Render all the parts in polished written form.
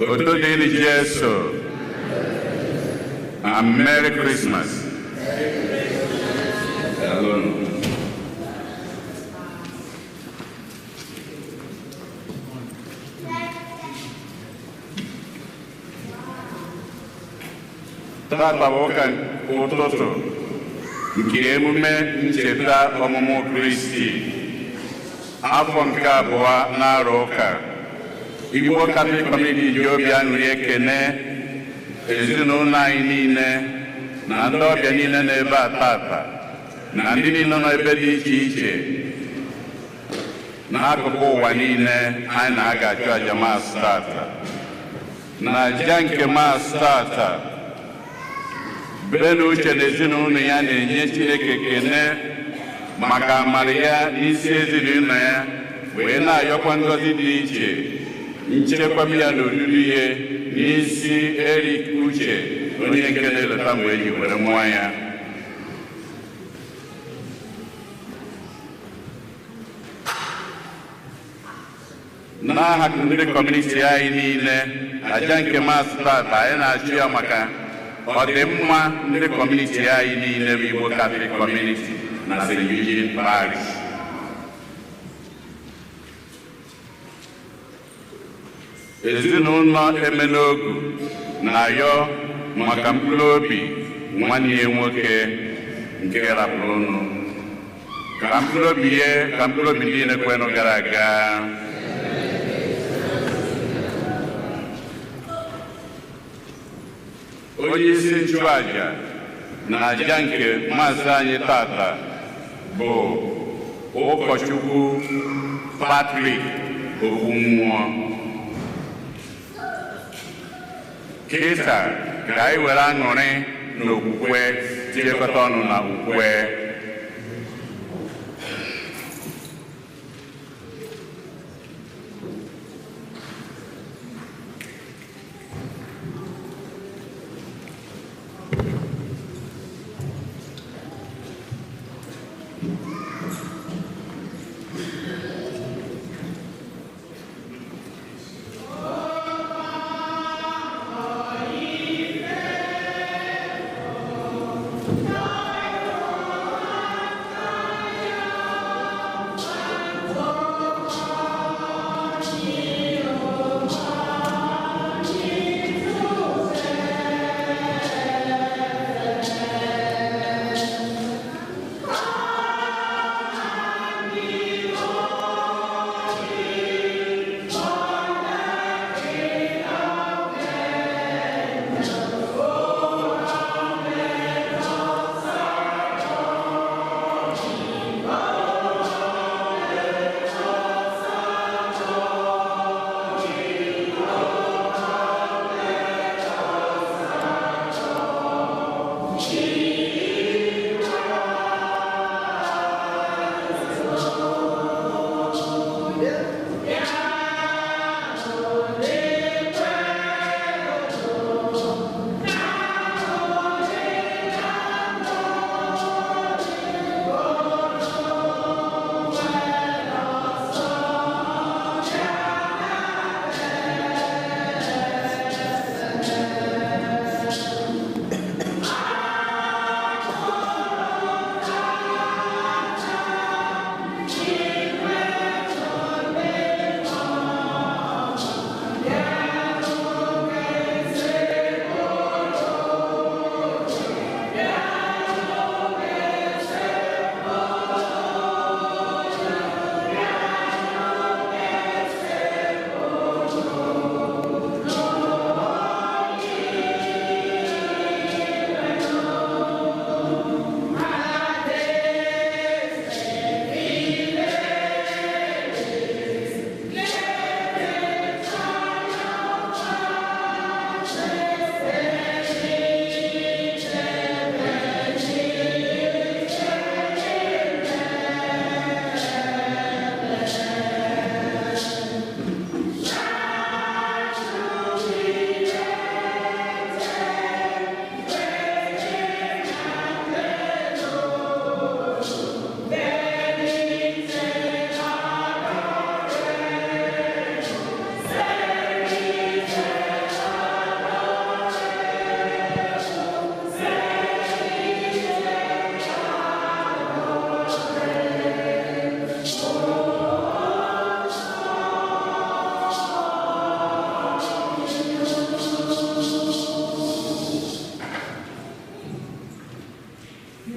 Otodeni Jesu. And Merry Christmas. Alone. Tata woka ụtụtụ nke emume ncheta ọmụmụ Kristi afọ nke abụọ n'arọ ụka. Igbo Catholic Community ji obi aṅụrị ekene ezinụlọ anyị niile na ndị ọbịa niile n'ebe a tata na ndị niile nọ ebe dị iche iche n'akụkụ ụwa niile anyị na-aga achụ aja Maasị tata. Na aja nke Maasị tata Benu uche na ezinụlọ ya na-enye Chineke ekene maka amara ya n'isi ezinụlọ ya, wee na-ayọkwa ngọzi dị iche nchekwa ya na oriri ihe n'isi Eric Uche, onye nke na-eleta mgbe eji were nwa ya. N'aha ndị kọmuniti anyị niile, aja nke Maasị tata anyị na-achụ ya maka ọdịmma ndị kọmuniti anyị niile bụ Igbo Catholic Community na St. Eugene Parish. Ezinụlọ Emelogu na-ayọ maka mkpụrụ obi nwanne ya nwoke nke rapụrụ ụnụ, ka mkpụrụ obi niile kwenụ gara aga. Onye isi nchụaja na aja nke Maasị anyị tata bụ ụkọchukwu Patrick Okwunwụọ. Kịta ka anyị were aṅụrị na okwukwe tinyekọta ọnụ na okwukwe.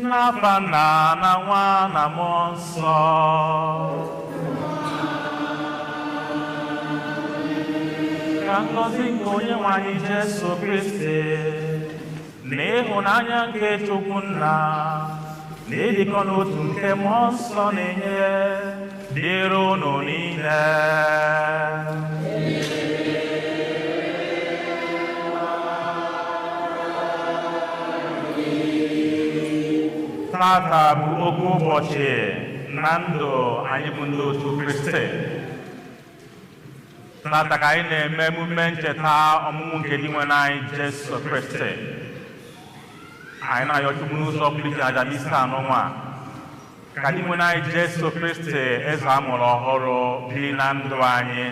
n'afa Nna na Nwa na Mmụọ Nsọ. Ka ngọzi nke Onyenwe anyị Jesu Kristi na ịhụnanya nke Chukwu Nna na ịdịkọ n'otu nke Mmụọ Nsọ na-enye dịrị unu niile. Tata bụ oke ụbọchị na ndụ anyị bụ ndị otu Kristi. Tata ka anyị na-eme emume ncheta ọmụmụ nke di nwe anyị Jesu Kristi. Anyị na-ayọ Chukwu n'ụzọ pụrụ iche aja n'isi n'ọnwa ka di nwe anyị Jesu Kristi eze amụrụ ọhụrụ biri na ndụ anyị,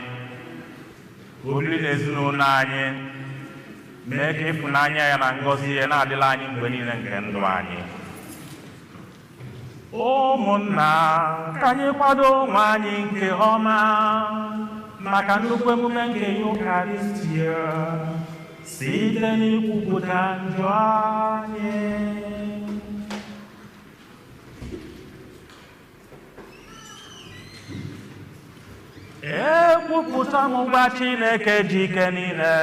obiri n'ezinụlọ anyị, mee ka ịfụnanya ya na ngọzi ya na-adịla anyị mgbe niile nke ndụ anyị. Ụmụnna, ka anyị kwado onwe anyị nke ọma maka nnukwu emume nke Eucharistia site n'ikwupụta njọ anyị. Ekwupụta m ngwa Chineke ji ike niile.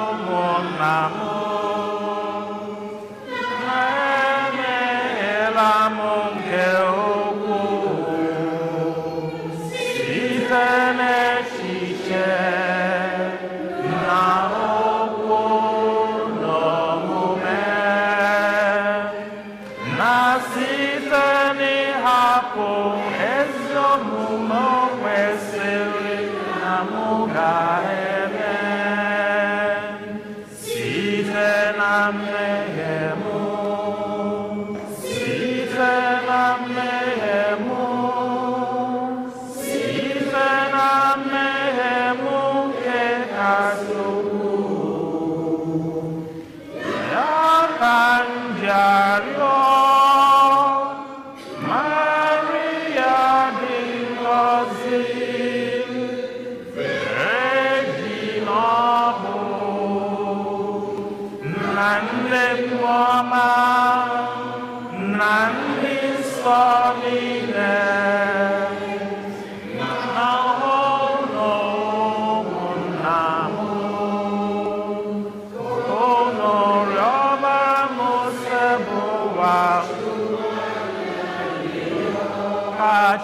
Ụmụnna m,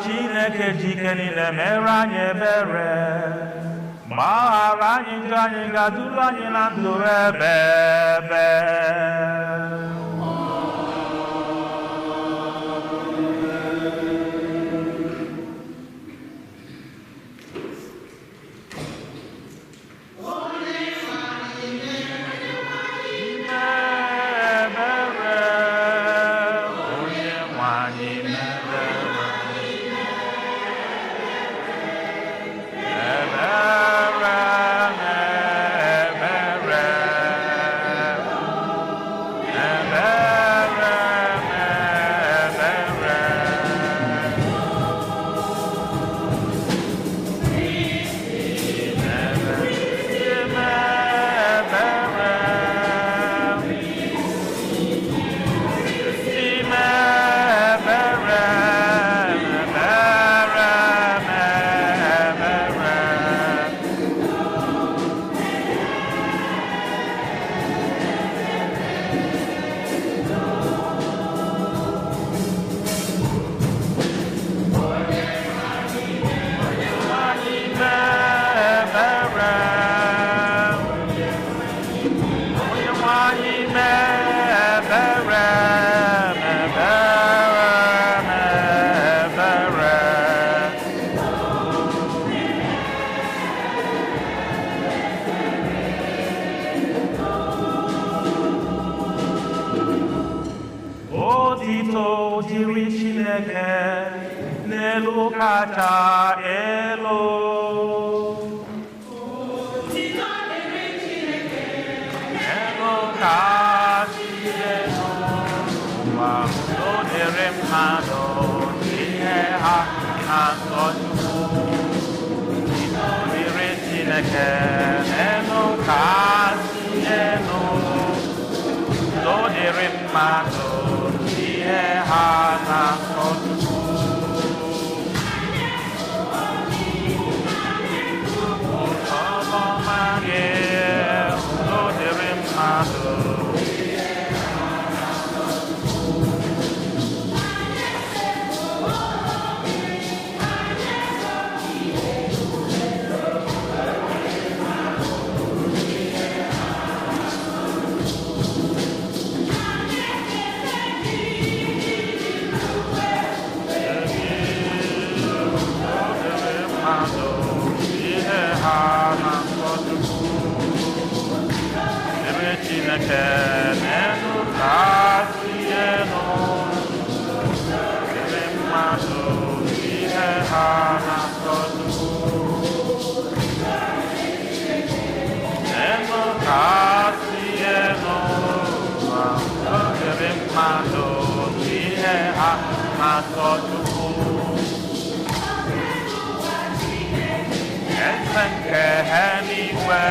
Chineke ji ike niile mere anyị ebere, gbaghara anyị njọ anyị, ga-aduru anyị na ndụ ebe ebe. Chineke, Chineke n'elu kasị elu nyere mmadụ ihe ha na-asọtụ n'elu kasị elu nyere mmadụ ihe ha na-asọtụ eze nke ha n'igwe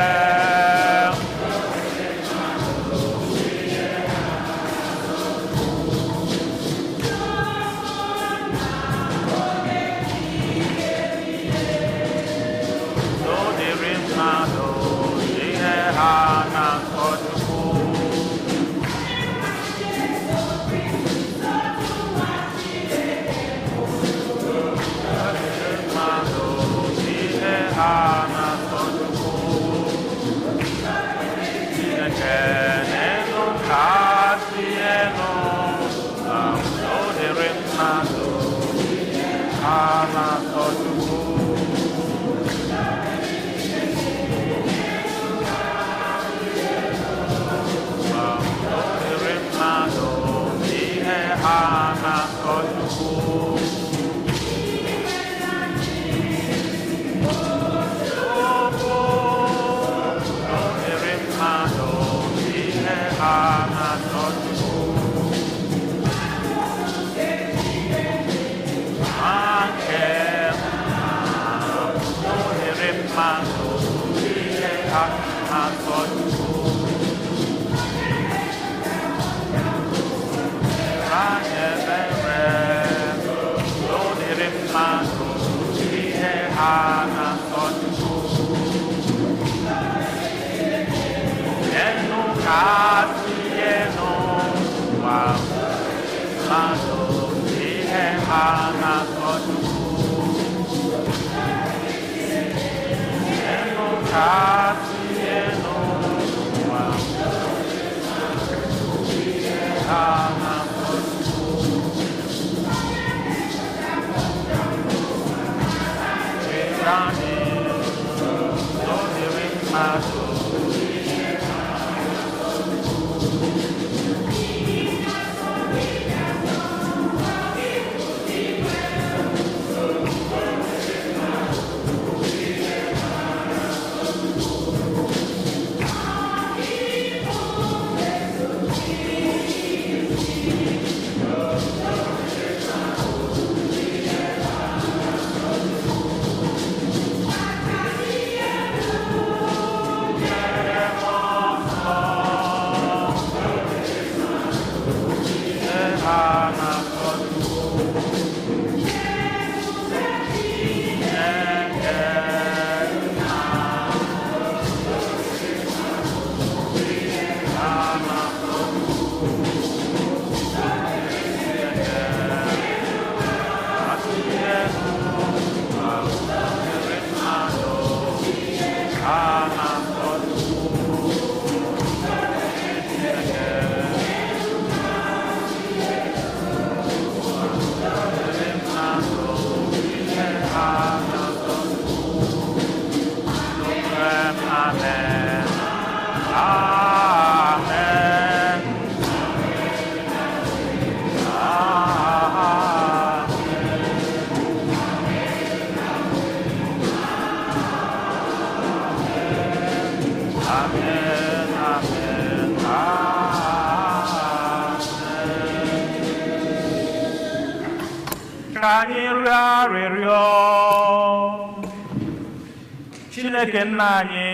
Chineke nna anyị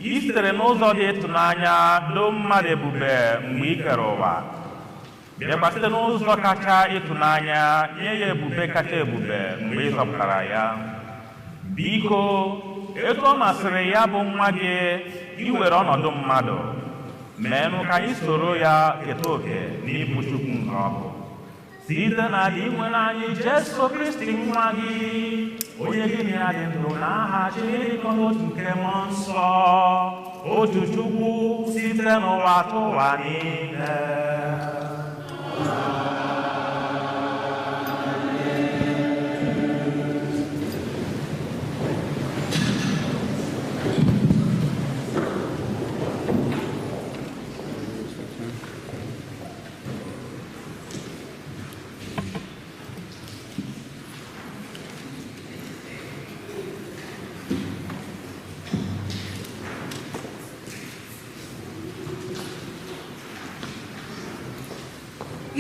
i sitere n'ụzọ dị ịtụnanya doo mmadụ ebube mgbe i kere ụwa bịakwa site n'ụzọ kacha ịtụnanya nye ya ebube kacha ebube mgbe ị zọpụtara ya biko etu ọ masịrị ya bụ nwa gị iwere ọnọdụ mmadụ meenụ ka anyị soro ya keta oke n'ịbụ Chukwu nke ọ bụ site na dị nwere anyị Jesu Kristi nwa gị onye gị na ya dị ndụ n'aha Chineke n'otu nke mmụọ nsọ otu Chukwu site n'ụwa tụwa niile.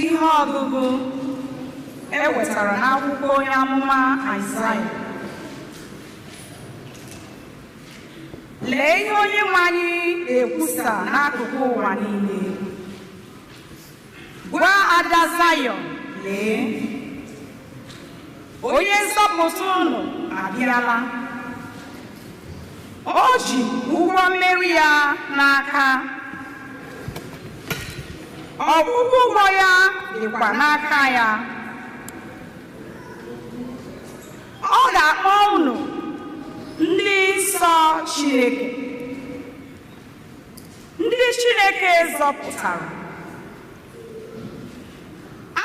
ihe ọgụgụ ewetara n'akwụkwọ onye amụma Aịzaya. Lee ihe Onyenwe anyị na-ekwusa n'akụkụ ụwa niile. Gwa ada Zayọn, lee, onye nzọpụta unu abịala. O ji ụgbọ mmeri ya n'aka. Ọgwụgwụ ụgwọ ya dịkwa n'aka ya. Ọ ga-akpọ unu ndị nsọ Chineke, ndị Chineke zọpụtara.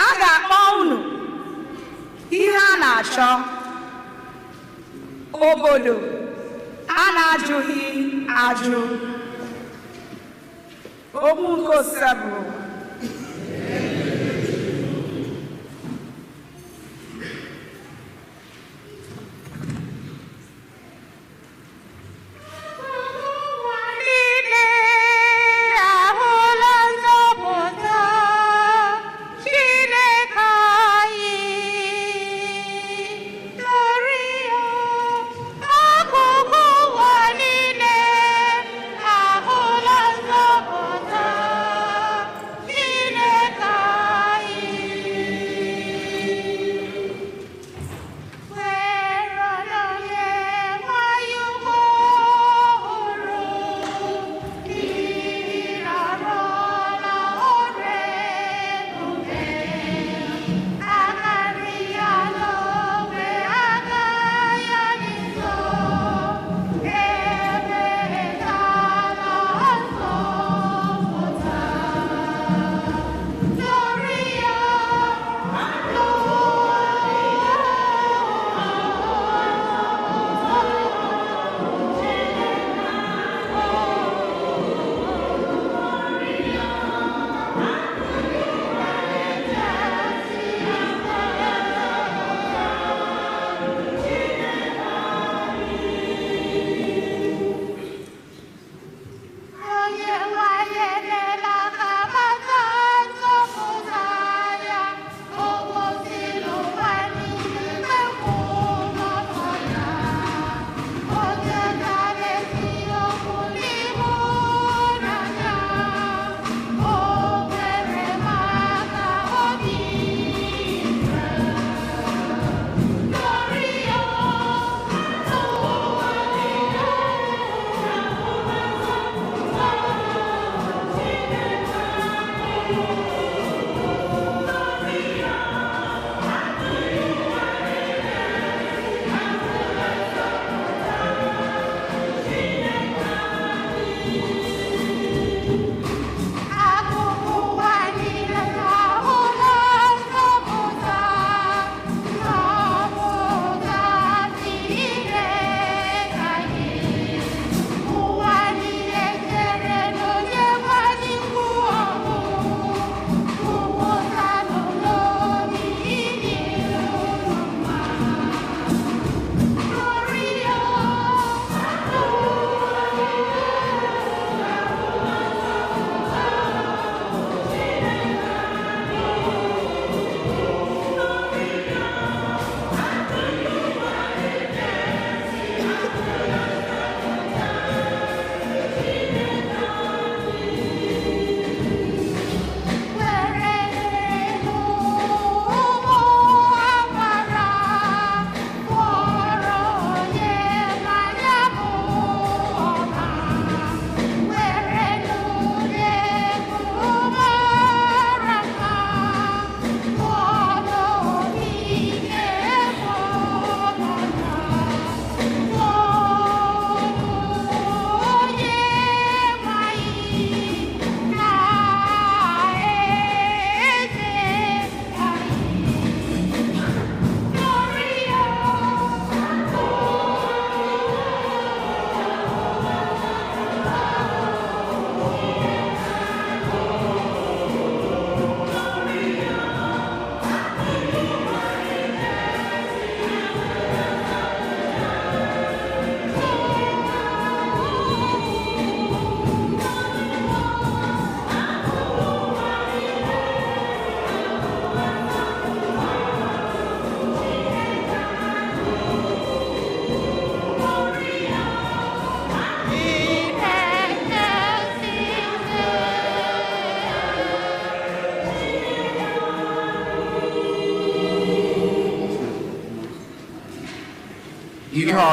A ga-akpọ unu ihe a na-achọ, obodo a na-ajụghị ajụ. Okwu nke osisi bụ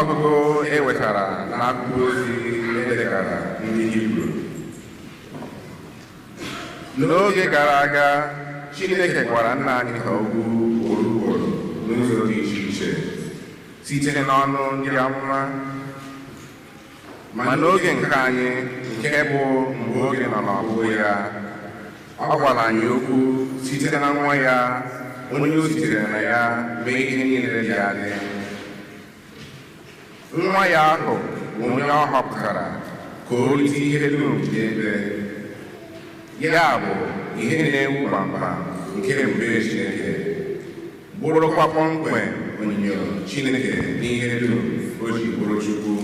ọgụgụ e wetara n'akwụkwọ ozi edegara ndị Hibru. N'oge gara aga, Chineke gwara nna anyị ha okwu ugboro n'ụzọ dị iche iche site n'ọnụ ndị amụma, ma n'oge nke anyị nke bụ mgbe oge nọ n'ọgwụgwụ ya, ọ gwara anyị okwu site na nwa ya onye o zitere na ya mee ihe niile dị adị. Nwa ya ahụ bụ onye ọ họpụtara ka o rite ihe dum dị ebe, ya bụ ihe na-ewu kpamkpam nke ebube Chineke, bụrụkwa kpọmkwem onyinyo Chineke n'ihe dum o ji bụrụ Chukwu.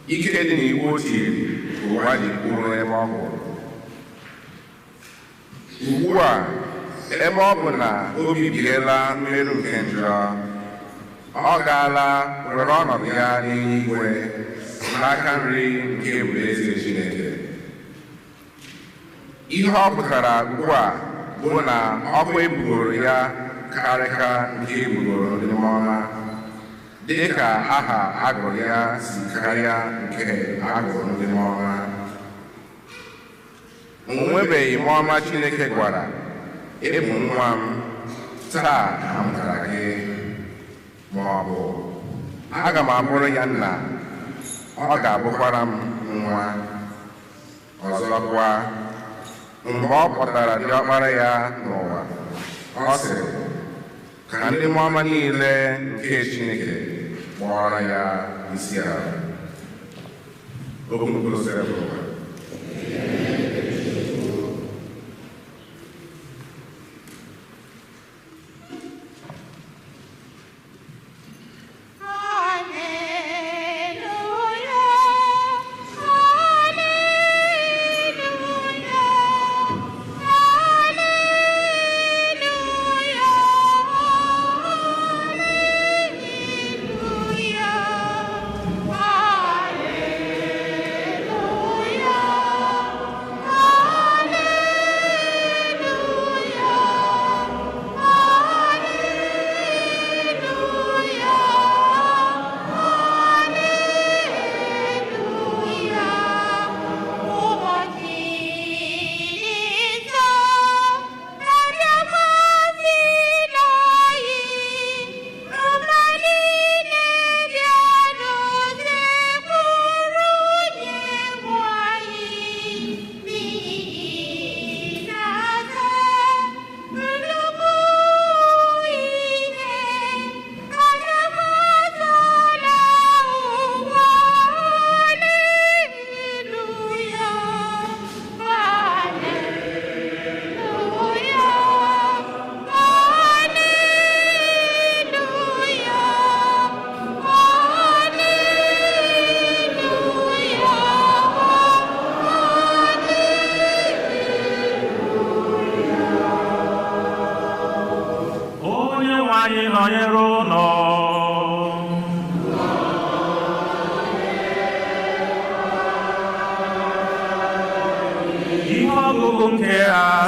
Ike dị n'iwu o tiri ka ụwa ji kwụrụ ebe ọ hụrụ. Ugbu a, ebe ọ bụ na o bibiela mmerụ nke njọ, ọ gaala were ọnọdụ ya n'eluigwe n'aka nri nke ebube eze Chineke. Ihe ọ pụtara ugbu a bụ na ọkwa ebugoro ya karịka nke ebugoro ndị ọma, dị ka aha agụrụ ya si karịa nke agụrụ ndị ọma. O nwebeghị mmụọ ọma Chineke gwara, ịbụ nwa m, taa ka m mụtara gị, ma ọ bụ aga m abụrụ ya nna, ọ ga-abụkwara m nwa. Ọzọkwa, mgbe ọ kpọtara diọkpara ya n'ụwa, ọ sịrị ka ndị mmụọ ọma niile nke Chineke kpọrọ ya isi ala. Okwu mkpụrụ osisi bụ ụwa.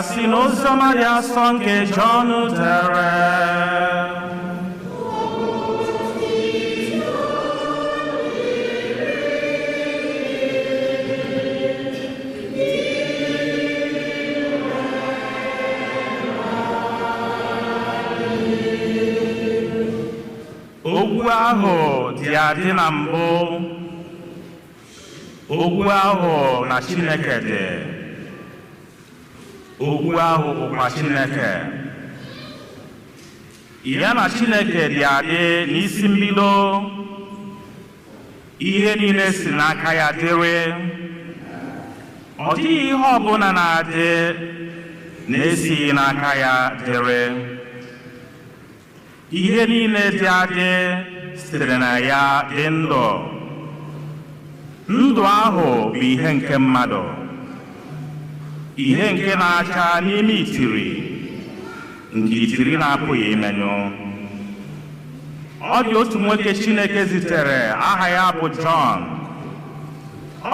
Si n'ụzọ Maria nsọ nke Jọn dere. Okwu ahụ dị adị na mbụ, okwu ahụ na Chineke dị. Okwu ahụ bụkwa Chineke. Ya na Chineke dị adị n'isi mbido, ihe niile si n'aka ya dịrị. Ọ dịghị ihe ọbụla na-adị na-esighị n'aka ya dịrị. Ihe niile dị adị sitere na ya dị ndụ. Ndụ ahụ bụ ihe nke mmadụ, ihe nke na-acha n'ime itiri, nke itiri na-apụghị imenyụ. Ọ dị otu nwoke Chineke zitere, aha ya bụ Jọn.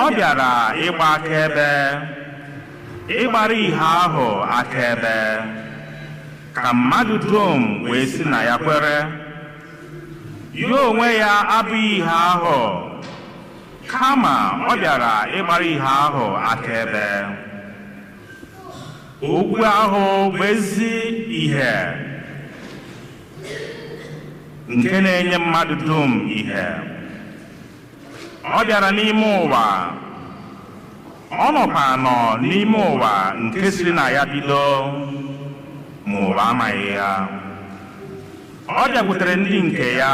Ọ bịara ịgba akaebe, ịgbara ihe ahụ akaebe, ka mmadụ dum wee si na ya kwere. ya onwe ya abụghị ihe ahụ kama ọ bịara ịgbara ihe ahụ akaebe okwu ahụ bụ ezi ihe nke na-enye mmadụ dum ihe ọ bịara n'ime ụwa ọ nọkwa nọ n'ime ụwa nke siri na ya bido ma ụwa amaghị ya ọ bịakwutere ndị nke ya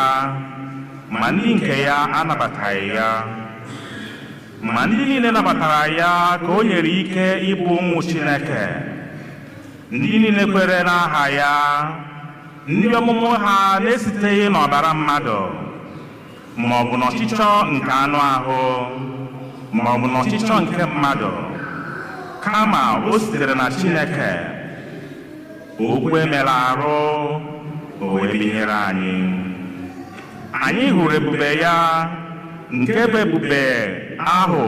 ma ndị nke ya anabataghị ya ma ndị niile nabatara ya ka o nyere ike ịbụ ụmụ Chineke ndị niile kwere n'aha ya ndị ọmụmụ ha na-esiteghị n'ọbara mmadụ ma ọ bụ n'ọchịchọ nke anụ ahụ ma ọ bụ n'ọchịchọ nke mmadụ kama o sitere na Chineke okwu emere arụ o wee binyere anyị hụrụ ebube ya nke bụ ebube ahụ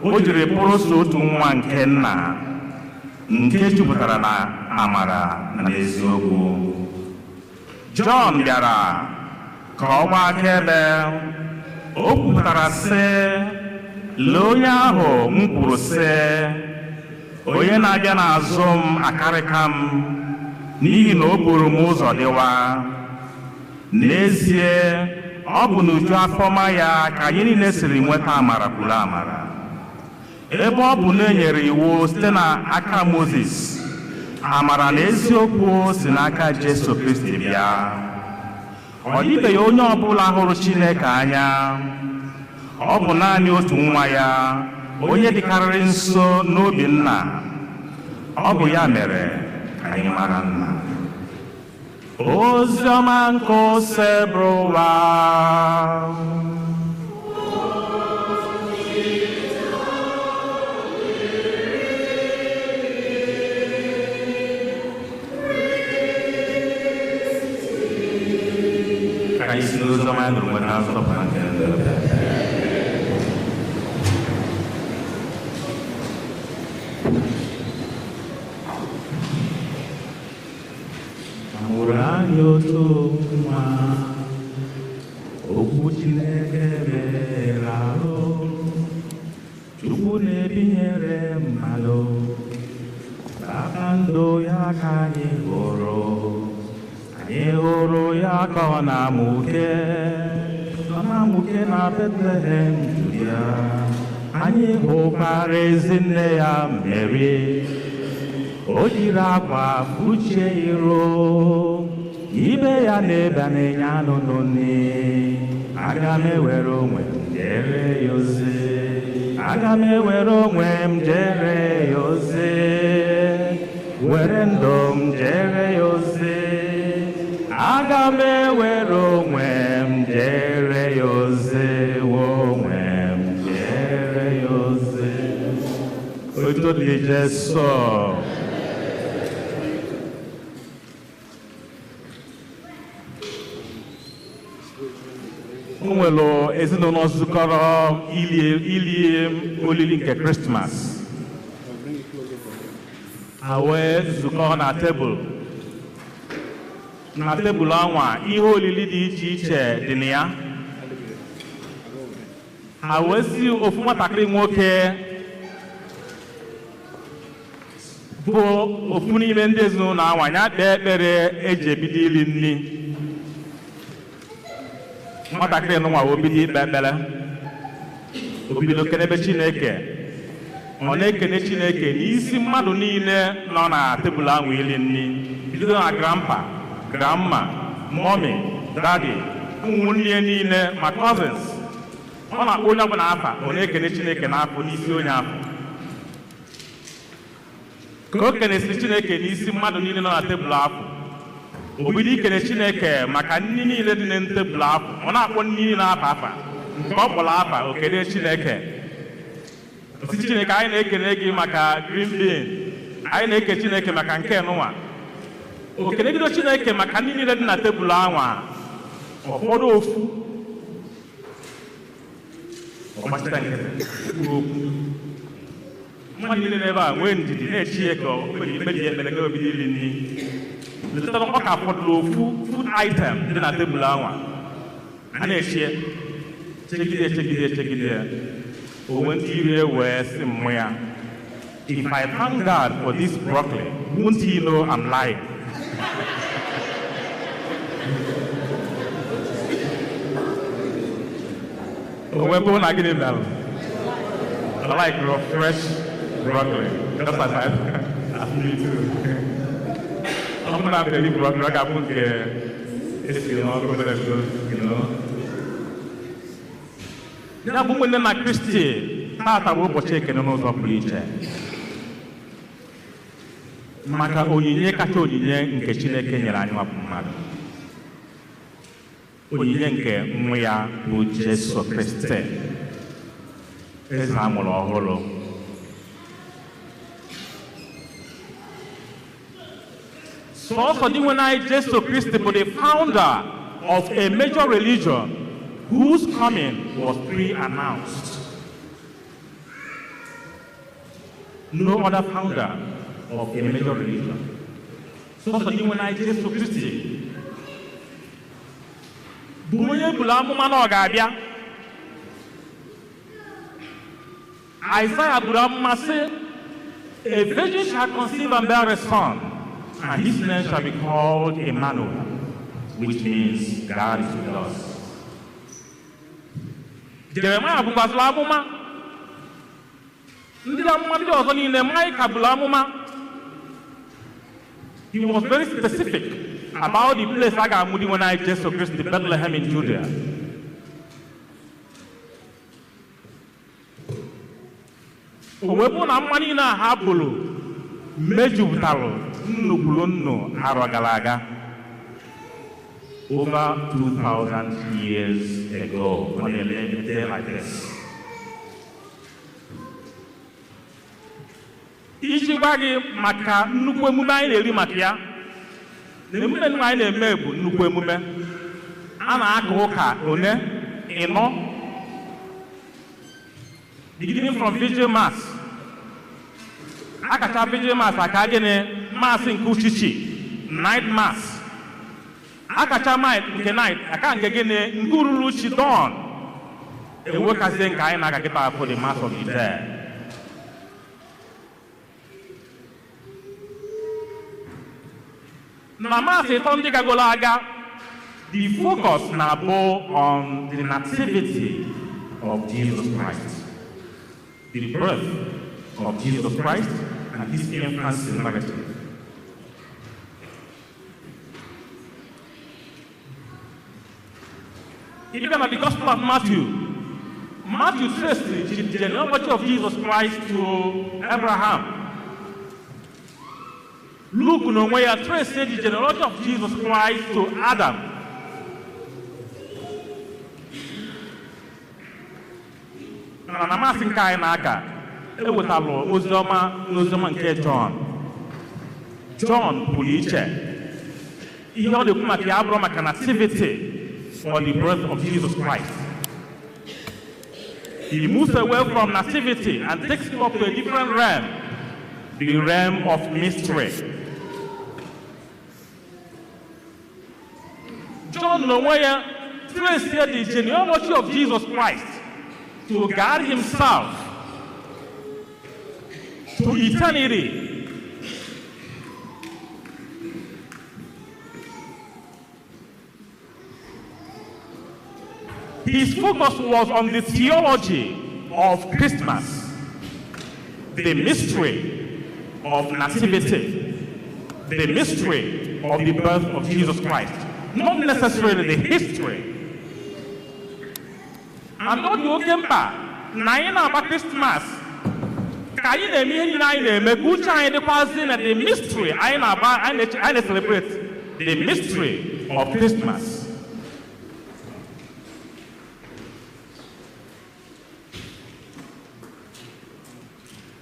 o jiri bụrụ so otu nwa nke nna nke jupụtara na amara na eziokwu Jọn bịara ka ọ gbaa akaebe o kwupụtara sị lee onye ahụ m kwuru sị onye na-abịa n'azụ m akarịka m n'ihi na o buru m ụzọ dịwa n'ezie ọ bụ n'uju afọma ya ka anyị niile siri nweta amara kwuru amara ebe ọ bụ na enyere iwu site n'aka Mozis amara na eziokwu si n'aka Jesu Kristi bịa ọ dịbeghị onye ọbụla hụrụ Chineke anya ọ bụ naanị otu nwa ya onye dịkarịrị nso n'obi nna ọ bụ ya mere ka anyị mara nna oziọma nke ose bụrụ ụwa ka anyị si n'oziọma ya nụrụ nweta nzọpụta nke ndụ amụrụ anyị otu nwa okwu Chineke mere ahụ Chukwu na-ebinyere mmadụ kpakpando ya ka anyị hụrụ ya ka ọ na-amụke na Bethlehem Judia anyị hụkwara ezinne ya Mary o jiri akwa kpuchie iro ibe ya na-ebe na-enye anụnụ nri aga m ewere onwe m jere ya ozi aga m ewere onwe m jere ya ozi were ndụ m jere ya ozi aga m ewere onwe m jere ya ozi onwe m jere ya ozi otu dị Jesu o nwere ezinụlọ zukọrọ ili olili nke Krismas ha wee zukọ na tebụl anwa ihe olili dị iche iche dị na ya ha wee si ofu nwatakịrị nwoke bụ ofu n'ime ndị ezinụlọ anwa ya kpee ekpere eji ebido ili nri nwatakịrị nụnwa obido ikpe ekpere obido kenebe Chineke ọ na-ekene Chineke n'isi mmadụ niile nọ na tebụl ahụ ili nri bido na grandpa grandma mommy daddy ụmụnne niile ma cousins ọ na-akpọ onye ọbụla afa ọ na-ekene Chineke n'afọ n'isi onye afọ ka o kenesiri Chineke n'isi mmadụ niile nọ na tebụl afọ obido ikene Chineke maka nri niile dị na tebụl afọ ọ na-akpọ nri niile afa afa nke ọ kpọrọ afa o kene Chineke osi Chineke anyị na-ekene gị maka green bean anyị na-eke Chineke maka nke nụnwa o kenegido Chineke maka nri niile dị na tebụl anwa ụfọdụ ofu ọgbachita nkịtị okwu mmadụ niile n'ebe a nwee ndidi na-echi ya ka okpere ya emere ga obido iri nri letara ọ ka fọdụrụ ofu food item dị na tebụl anwa a na-echie chegide onwe ndị ire wee sị mmụ ya, if I thank God for this broccoli, won't he know I'm lying? Onwe bụ na gịnị mere? I like raw fresh broccoli. Just as me too. I'm not going to broccoli. I got put it's you know. Ya bụ ụmụnne na Kristi, taata bụ ụbọchị ekene n'ụzọ pụrụ iche maka onyinye kacha onyinye nke Chineke nyere anyị nwapụ mmadụ, onyinye nke nwa ya bụ Jesu Kristi, eze a mụrụ ọhụrụ. Sọọsọ dị nwe anyị Jesu Kristi bụ the founder of a major religion whose coming was pre-announced. No other founder of a major religion. Sọọsọ dị nwe anyị Jesu Kristi bụ onye buru amụma na ọ ga-abịa. Isaiah buru amụma sị, a virgin shall conceive and bear a son, and his name shall be called Emmanuel, which means God is with us. Jeremiah bukwasịrị amụma, ndị amụma ndị ọzọ niile, Micah buru amụma. He was very specific about the place a ga-amụ di nwe anyị Jesu Kristi, Bethlehem in Judea. O wee bụ na mma niile a ha bụrụ mejupụtara nnukwu nnu arọ gara aga, over 2,000 years ago, on a day like this. Iji gwa gị maka nnukwu emume anyị na-eri maka ya, na emume nnu anyị na-eme bụ nnukwu emume. A na-aka ụka one ịnọ, beginning from Vigil Mass. Akacha Vigil Mass aka gịnị Mass nke uchichi, Night Mass. Akacha nke night aka nke gịnị nke ururuchi dawn. Ewekazie nke anyị na-aga kịta for the Mass of the Day. Na Mass ịtọ ndị gagolo aga, the focus na-abụ on the nativity of Jesus Christ, the birth of Jesus Christ and his infancy narrative. If you look at the Gospel of Matthew traced the genealogy of Jesus Christ to Abraham. Luke n'onwe ya traced the genealogy of Jesus Christ to Adam. Na masị nke anyị na-aka ewetalụ oziọma nke John pụrụ iche. Ihe ọ na-ekwu maka ya abụrụ maka nativity or the birth of Jesus Christ. He moves away from nativity and takes it up to a different realm, the realm of mystery. John n'onwe ya traced the genealogy of Jesus Christ to God himself, to eternity. His focus was on the theology of Christmas, the mystery of nativity, the mystery of the birth of Jesus Christ, not necessarily the history. And not the Okemba, Naina about Christmas, Kaina Mihina, Megucha and the person at the mystery, I celebrate the mystery of Christmas.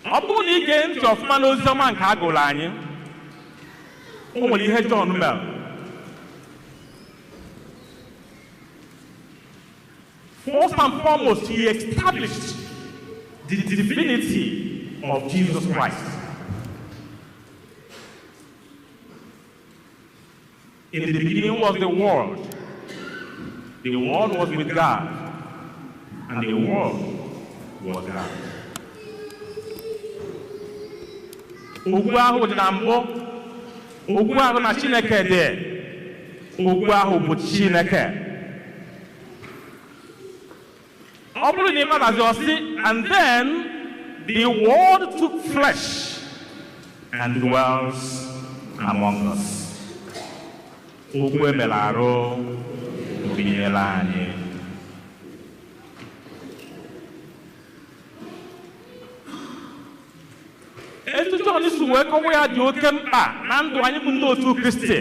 Ọ bụrụ na ị gee ntị ọfụma n'oziọma nke a gụrụ anyị, o nwere ihe John mere. First and foremost, he established the divinity of Jesus Christ. In the beginning was the Word, The Word was with God, and the Word was God. Okwu ahụ dị na mbụ, okwu ahụ na Chineke dị, okwu ahụ bụ Chineke. Ọ bụrụ na ị mmadụ ọsị, and then the Word took flesh and dwells among us. Okwu emere arụ obinyere anyị. Etu John si wee kọwa ya dị oke mkpa na ndụ anyị bụ ndị otu Kristi.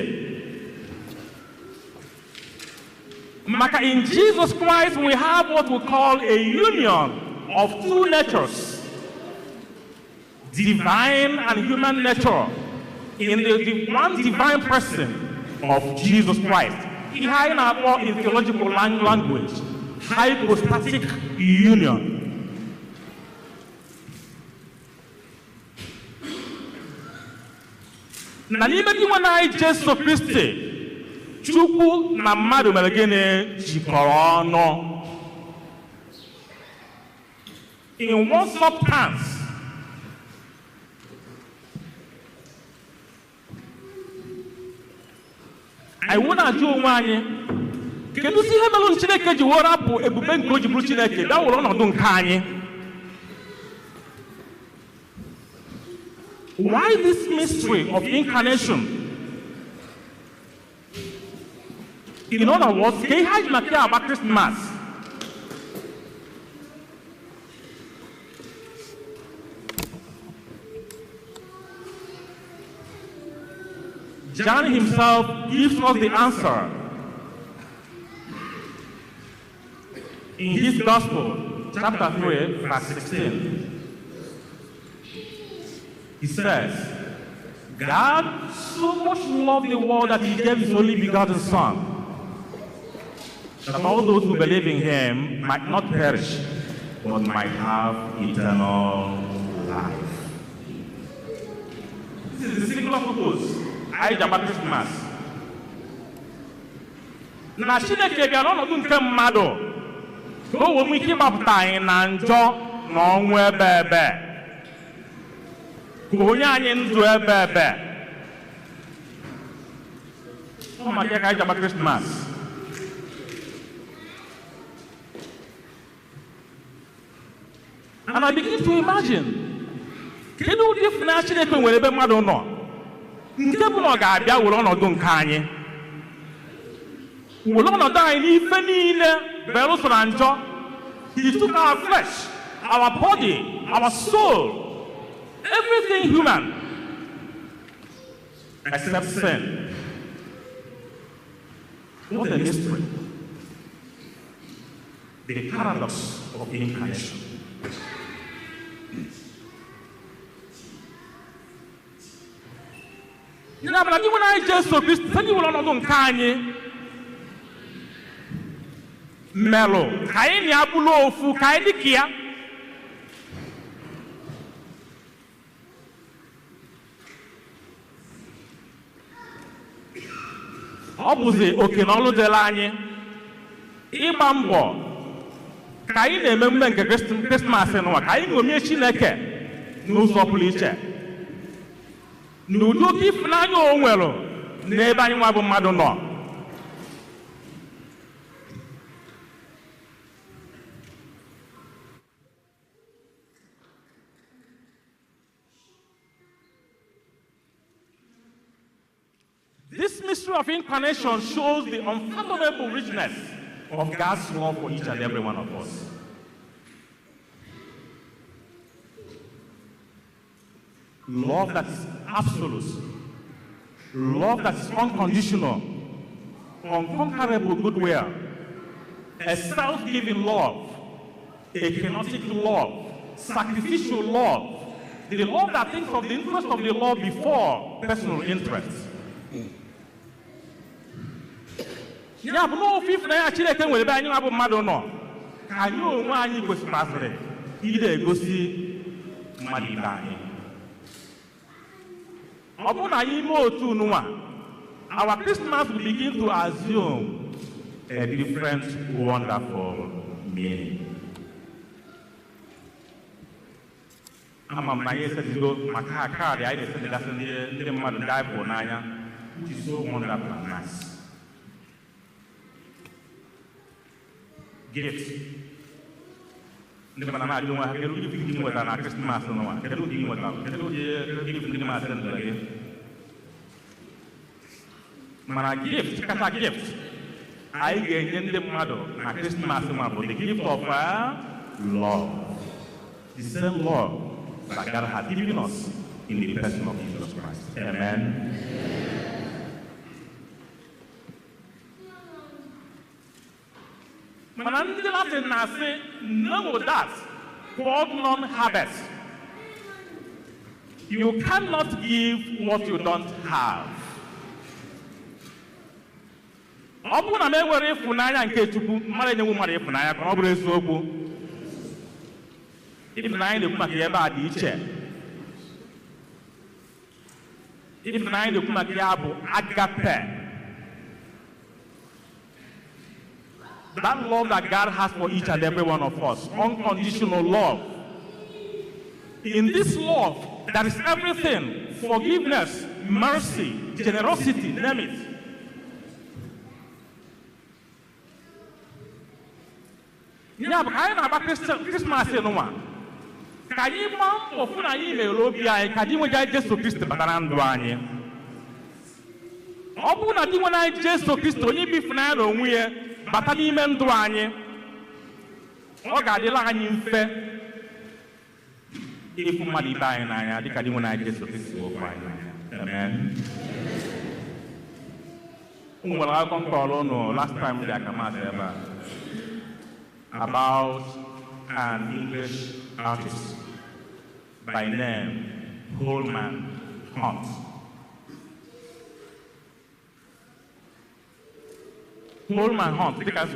Maka in Jesus Christ we have what we call a union of two natures, divine and human nature, in the one divine person of Jesus Christ. Ihe anyị na-akpọ in theological language, hypostatic union. Na n'ime gị nwe anyị Jesu Kristi, Chukwu na mmadụ mere gịnị jikọrọ ọnụ. In one substance. Anyị wụ na-ajụ onwe anyị, kedu ihe mere Chineke ji were apụ ebube nke o ji bụrụ Chineke bịa were ọnọdụ nke anyị? Why this mystery of incarnation? In other words, ka ihe anyị maka ya agba Christmas. John himself gives us the answer in his Gospel, chapter 3, verse 16. He says, God so much loved the world that he gave his only begotten Son, that all those who believe in him might not perish, but might have eternal life. This is the singular purpose. Anyị ji agba Christmas. Na Chineke bịara ọnọdụ nke mmadụ ka o wee nwee ike ịgbapụta anyị na njọ na ọnwụ ebe ebe, ka onye anyị ndụ ebe ebe. Ọ maka ka anyị ji agba Christmas. And I begin to imagine, kedu ụdị ịfụnanya Chineke nwere ebe mmadụ nọ? Nke bụ na ọ ga-abịa were ọnọdụ nke anyị, were ọnọdụ anyị n'ife niile belụsọ na njọ. He took our flesh, our body, our soul, everything human except sin. What a mystery. The paradox of the incarnation. Na bala ni wona Jesu Kristi sani wona ọnọdụ nke anyị melụ ka anyị na-abụlụ ofu ka anyị dịka ya. Ọ bụzi oke na ọlụ dịla anyị ịgba mbọ ka anyị na-eme emume nke Krismas n'ụwa, ka anyị ṅomie Chineke n'ụzọ pụrụ iche n'ụdị oke ịfụnanya o nwere n'ebe anyị nwa bụ mmadụ nọ. This mystery of incarnation shows the unfathomable richness of God's love for each and every one of us. Love that is absolute, love that is unconditional, unconquerable goodwill, a self-giving love, a kinetic love, sacrificial love, the love that thinks of the interest of the Lord before personal interest. Ya bụ na ofu ifụnanya Chineke nwere ebe anyị nwa bụ mmadụ nọ, ka anyị onwe anyị kwesịrị ide egosi mmadụ ibe anyị. Ọ bụrụ na anyị ime otu n'ụwa, our Christmas will begin to assume a different wonderful meaning. Ama m na anyị esetigo maka kaadị anyị na-esetigasị ndị mmadụ ndị anyị bụ n'anya, which is so wonderful and nice. Gift. Ndị mmadụ na-ajụ nwa ha, kedu ụdị gift nwetara na Krismas n'ụwa? Kedu ụdị nwetara? Kedu ụdị gift ndị mmadụ sendịrị gị? Mana gift, kacha gift, anyị ga-enye ndị mmadụ na Krismas nwa bụ the gift of love. The same love that God has given us in the person of Jesus Christ. Amen. Mana ndị Latin na-asị, know that God non-harvest. You cannot give what you don't have. Ọ bụrụ na m enwere ịfụnanya nke Chukwu, mmadụ enyewu mmadụ ịfụnanya ka ọ bụrụ eziokwu. Ịfụnanya na-ekwu maka ebe a dị iche. Ịfụnanya na-ekwu maka ya bụ agape. That love that God has for each and every one of us, unconditional love. In this love, there is everything: forgiveness, mercy, generosity, name it. Ya bụ ka anyị na-agba Krismas n'ụwa, ka anyị gbaa mbọ fụ na anyị mere obi anyị ka di nwega Jesu Kristi batara ndụ anyị. Ọ bụrụ na di nwere anyị Jesu Kristi onye bụ ịfụnanya na onwe ya bata n'ime ndụ anyị, ọ ga-adịla anyị mfe ịfụ mmadụ ibe anyị n'anya dịka di nwere anyị Jesu Kristi okwu anyị n'anya. Amen. O nwere akụkọ m kọrọ unu last time dị aka maasị ebe a about an English artist by name Holman Hunt. Holman Hunt, because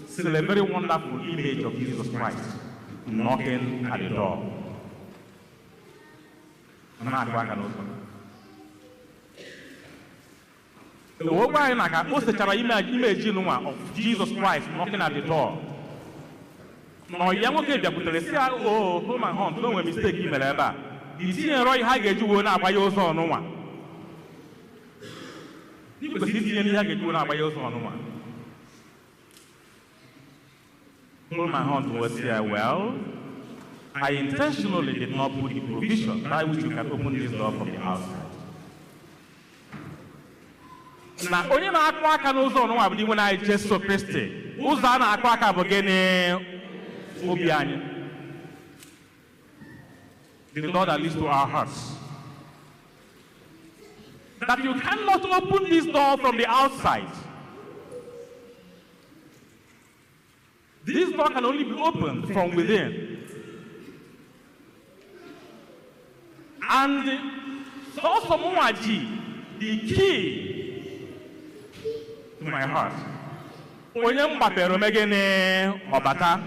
still a very wonderful image of Jesus Christ knocking at the door. The image of Jesus Christ knocking at the door. No, young okay, oh, Holman Hunt, don't make mistake, you may you see a Roy Haggard you will not buy your son, no one. Because if you didn't do not by your son, no one. Holman Hunt was here, well, I intentionally did not put the provision by which you can open this door from the outside. Now, only na akwa aka n'ụzọ ọnụ abụghị when I Jesu Kristi. Ụzọ a na-akwa aka bụ gịnị obi anyị. The door that leads to our hearts. That you cannot open this door from the outside. This door can only be opened from within. And also the key to my heart. Onye mgbapere megene ọbata.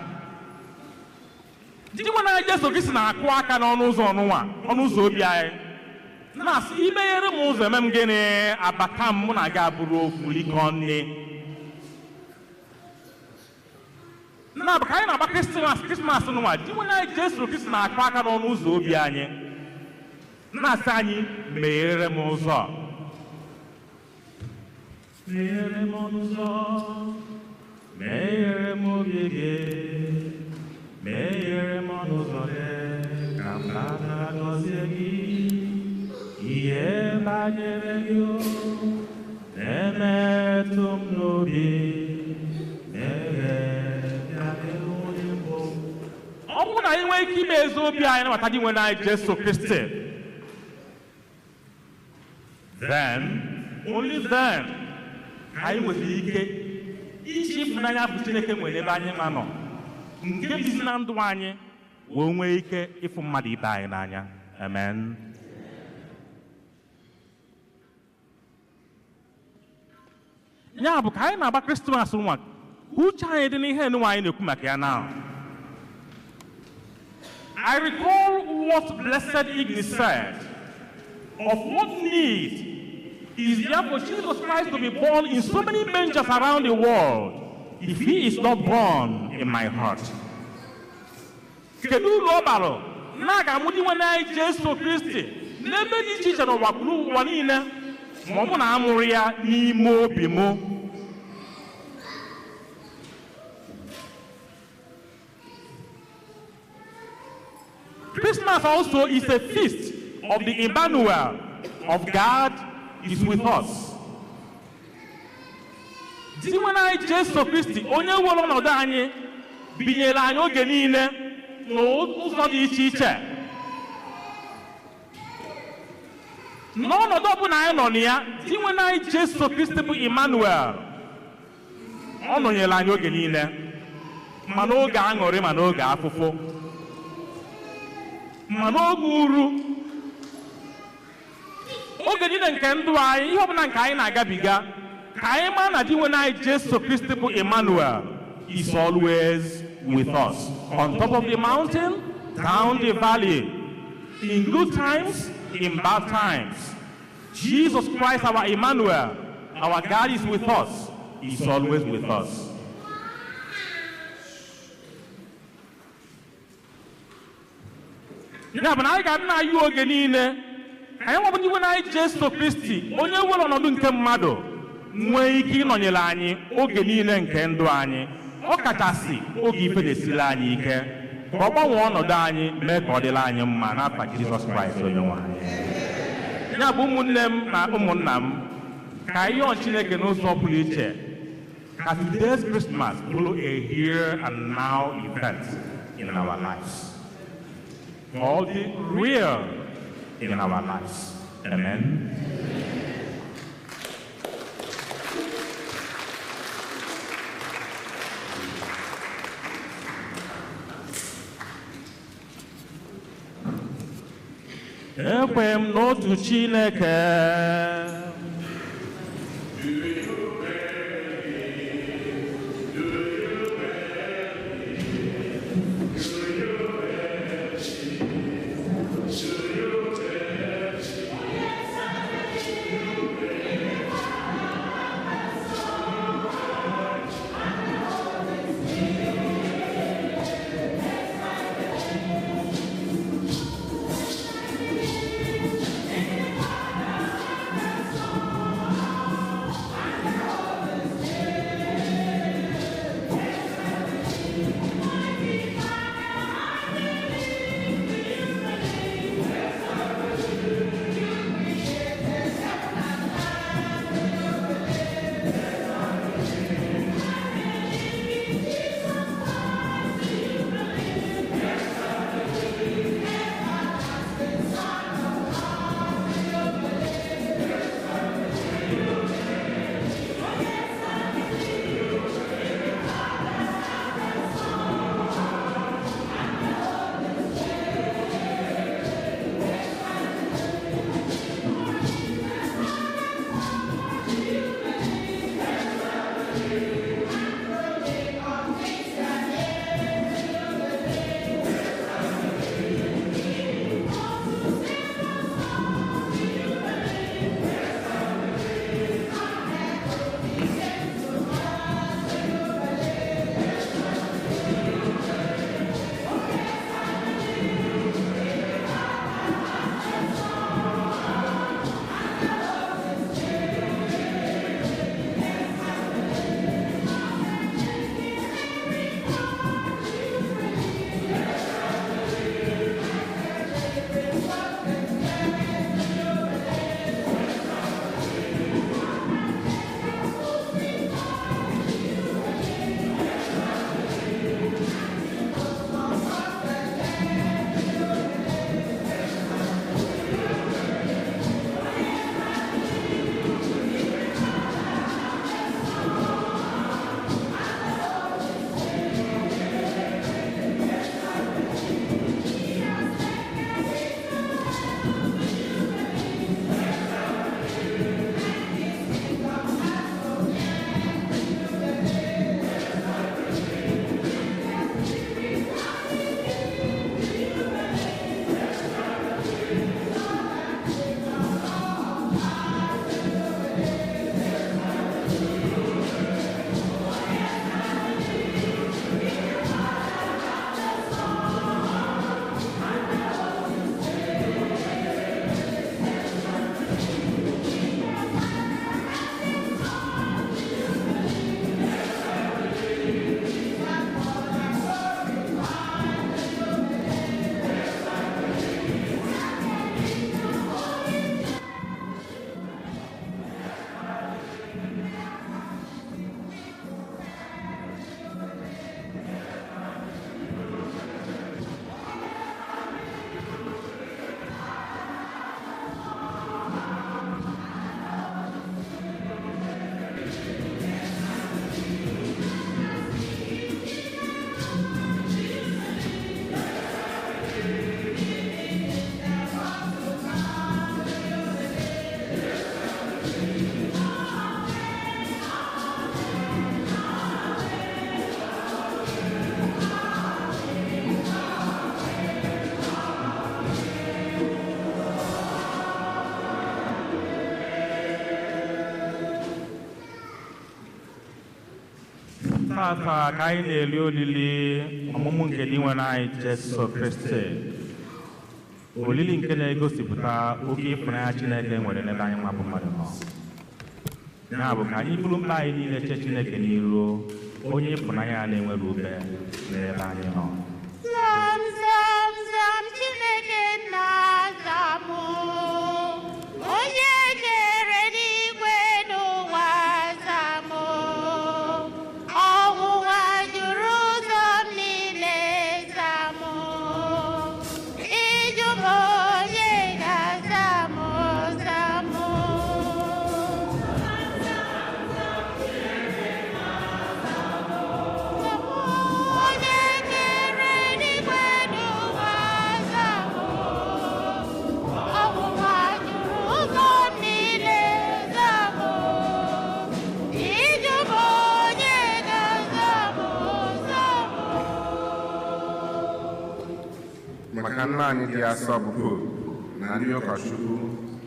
Did you want to just listen na akụ aka n'ọnụ ụzọ ọnụ ụzọ obi anyị? Na imeghere m ụzọ eme m gịnị abata m na ga abụrụ okwu liko nne. Na bụ ka anyị na-agba Krismas n'ụwa, di nwere Jesu Kristi na akụ aka n'ọnụ ụzọ obi anyị. Na-asị anyị meghere m ụzọ. Meghere m ụzọ, meghere m obi gị, meghere m ụzọ gị, ka m bata gọzie gị. Ihe banyere gị na-emetụ m n'obi, ọ bụrụ na anyị nwee ike ime ezi obi anyị nabata dị nwere anyị Jesu Kristi, then, only then, anyị nwere ike iji ịfụnanya bụ Chineke nwere ebe anyị nọ nke bizi na ndụ anyị wee nwee ike ịfụ mmadụ ibe anyị n'anya. Amen. Ya bụ ka anyị na-agba Krismas nwa uche anyị dị n'ihe nwa anyị na-ekwu maka ya now. I recall what Blessed Ignis said of what need Is there for Jesus Christ to be born in so many mangers around the world if he is not born in my heart? Kedu ụlọ ọbara na ga-amụ di nwanne anyị Jesu Kristi n'ebe dị iche iche n'ụwa kwuru ụwa niile ma ọ bụ na amụrụ ya n'ime obi m? Christmas also is a feast of the Emmanuel, of God is with us. Di nwanne anyị Jesu Kristi onye nwere ọnọdụ anyị binyere anyị oge niile n'ụzọ dị iche iche. N'ọnọdụ ọbụla anyị nọ na ya, di nwanne anyị Jesu Kristi bụ Emmanuel, ọ nọnyere anyị oge niile, ma n'oge aṅụrị ma n'oge afụfụ, ma n'oge uru, oge niile nke ndụ anyị, ihe ọbụla nke anyị na-agabiga, ka anyị maa na di nwanne anyị Jesu Kristi bụ Emmanuel is always with us. On top of the mountain, down the valley, in good times, in bad times. Jesus Christ, our Emmanuel, our God is with us. He's always with us. Ya bụ na anyị ga-adị na-ayụ oge niile anyị nwabụ ndị nwe na anyị Jesu Kristi onye nwere ọnọdụ nke mmadụ nwee ike ịnọnyere anyị oge niile nke ndụ anyị, ọ kachasị oge ife na-esiri anyị ike, ka ọ gbanwee ọnọdụ anyị mee ka ọ dịrị anyị mma n'afa Jizọs Kraịst onye nwe anyị. Ya bụ ụmụnne m na ụmụnna m, ka anyị yọọ Chineke n'ụzọ pụrụ iche ka today's Christmas bụrụ a here and now event in our lives. All the real in our lives. Amen. Ekwe m n'otu Chineke. tata ka anyị na-eli olili ọmụmụ nke dị nwe anyị Jesu Kristi, olili nke na-egosipụta oke ịfụnanya Chineke nwere n'ebe anyị nwa bụ mmadụ nọ. Ya bụ ka anyị bụrụ mkpa anyị niile che Chineke n'iru, onye ịfụnanya na-enwere ube n'ebe anyị nọ. Chineke na-azamụ, onye kere n'igwe n'ụwa zamụ, ọnwụnwa juru ụzọ m niile zamụ, ịjụ m onye ga-azamụ zamụ. Onye kere n'igwe n'ụwa zamụ, ọnwụnwa juru ụzọ m niile zamụ, ịjụ m onye ga-azamụ zamụ. maka nna anyị dị asọ bụ Pope na ndị ụkọchukwu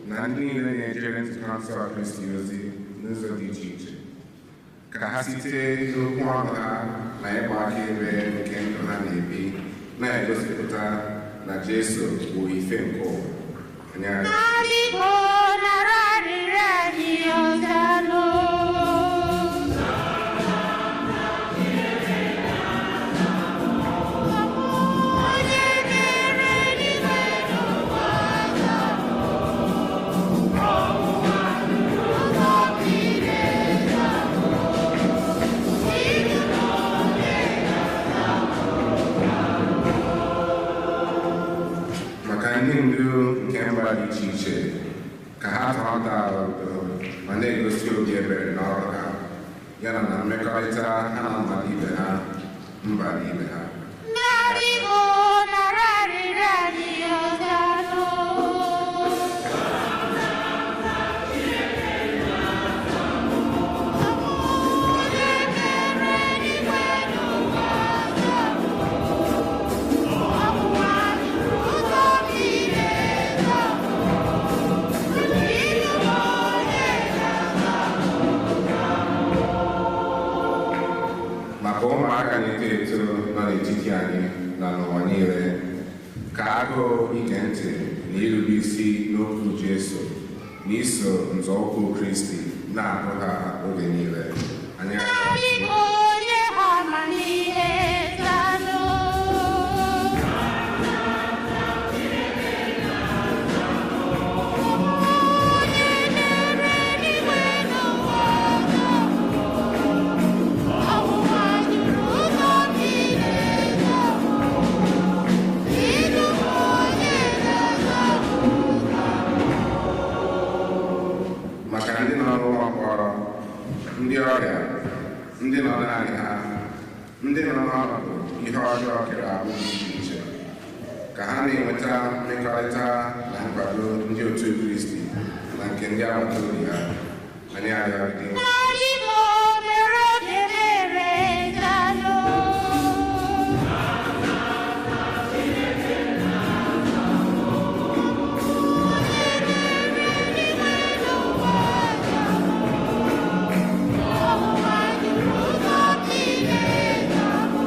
na ndị niile na-ejere nzukọ nsọ Kristi ozi n'ụzọ dị iche iche, ka ha site n'okwu ọnụ ha na ịgba akaebe nke ndụ ha na-ebi na-egosipụta na Jesu bụ ife nke ụwa. Anyị arịọ N'aligbo nara arịrịọ anyị ọzanụ. Onye kere eluigwe n'ụwa zamụ, ọnwụnwa juru ụzọ m niile zamụ, ịjụ m onye maka ndị ndu nke mba dị iche iche, ka ha tọhata udo ma na-egosi obi ebere n'ọrụ ha, yana na mmekọrịta ha na mmadụ ibe ha, mba na ibe ha. N'aligbo nara arịrịọ anyị ọzanụ. Onye kere eluigwe n'ụwa zamụ, ọnwụnwa juru ụzọ m niile zamụ, ịjụ m onye ga-azamụ. Maka ụmụaka na-eto eto nọ n'etiti anyị na n'ụwa niile, ka agụụ ige ntị na irube isi n'okwu Jesu na iso nzọụkwụ Kristi na-agụ ha oge niile. Anyị arịọ N'aligbo onye amamihe zanụ. Onye kere eluigwe n'ụwa zamụ, ọnwụnwa juru ụzọ m niile zamụ, ịjụ m onye ga-azamụ maka ndị nọ n'ụlọ mkpọrọ, ndị ọrịa, ndị nọ naanị ha, ndị nọ n'ọnọdụ ihe ọjọọ kere agbụ dị iche iche, ka ha na-enweta mmekọrịta na nkwado ndị otu Kristi na nke ndị agbata obi ha. Anyị arịọ gị N'aligbo mere obi ebere zanụ. Onye kere eluigwe n'ụwa zamụ, ọnwụnwa juru ụzọ m niile zamụ,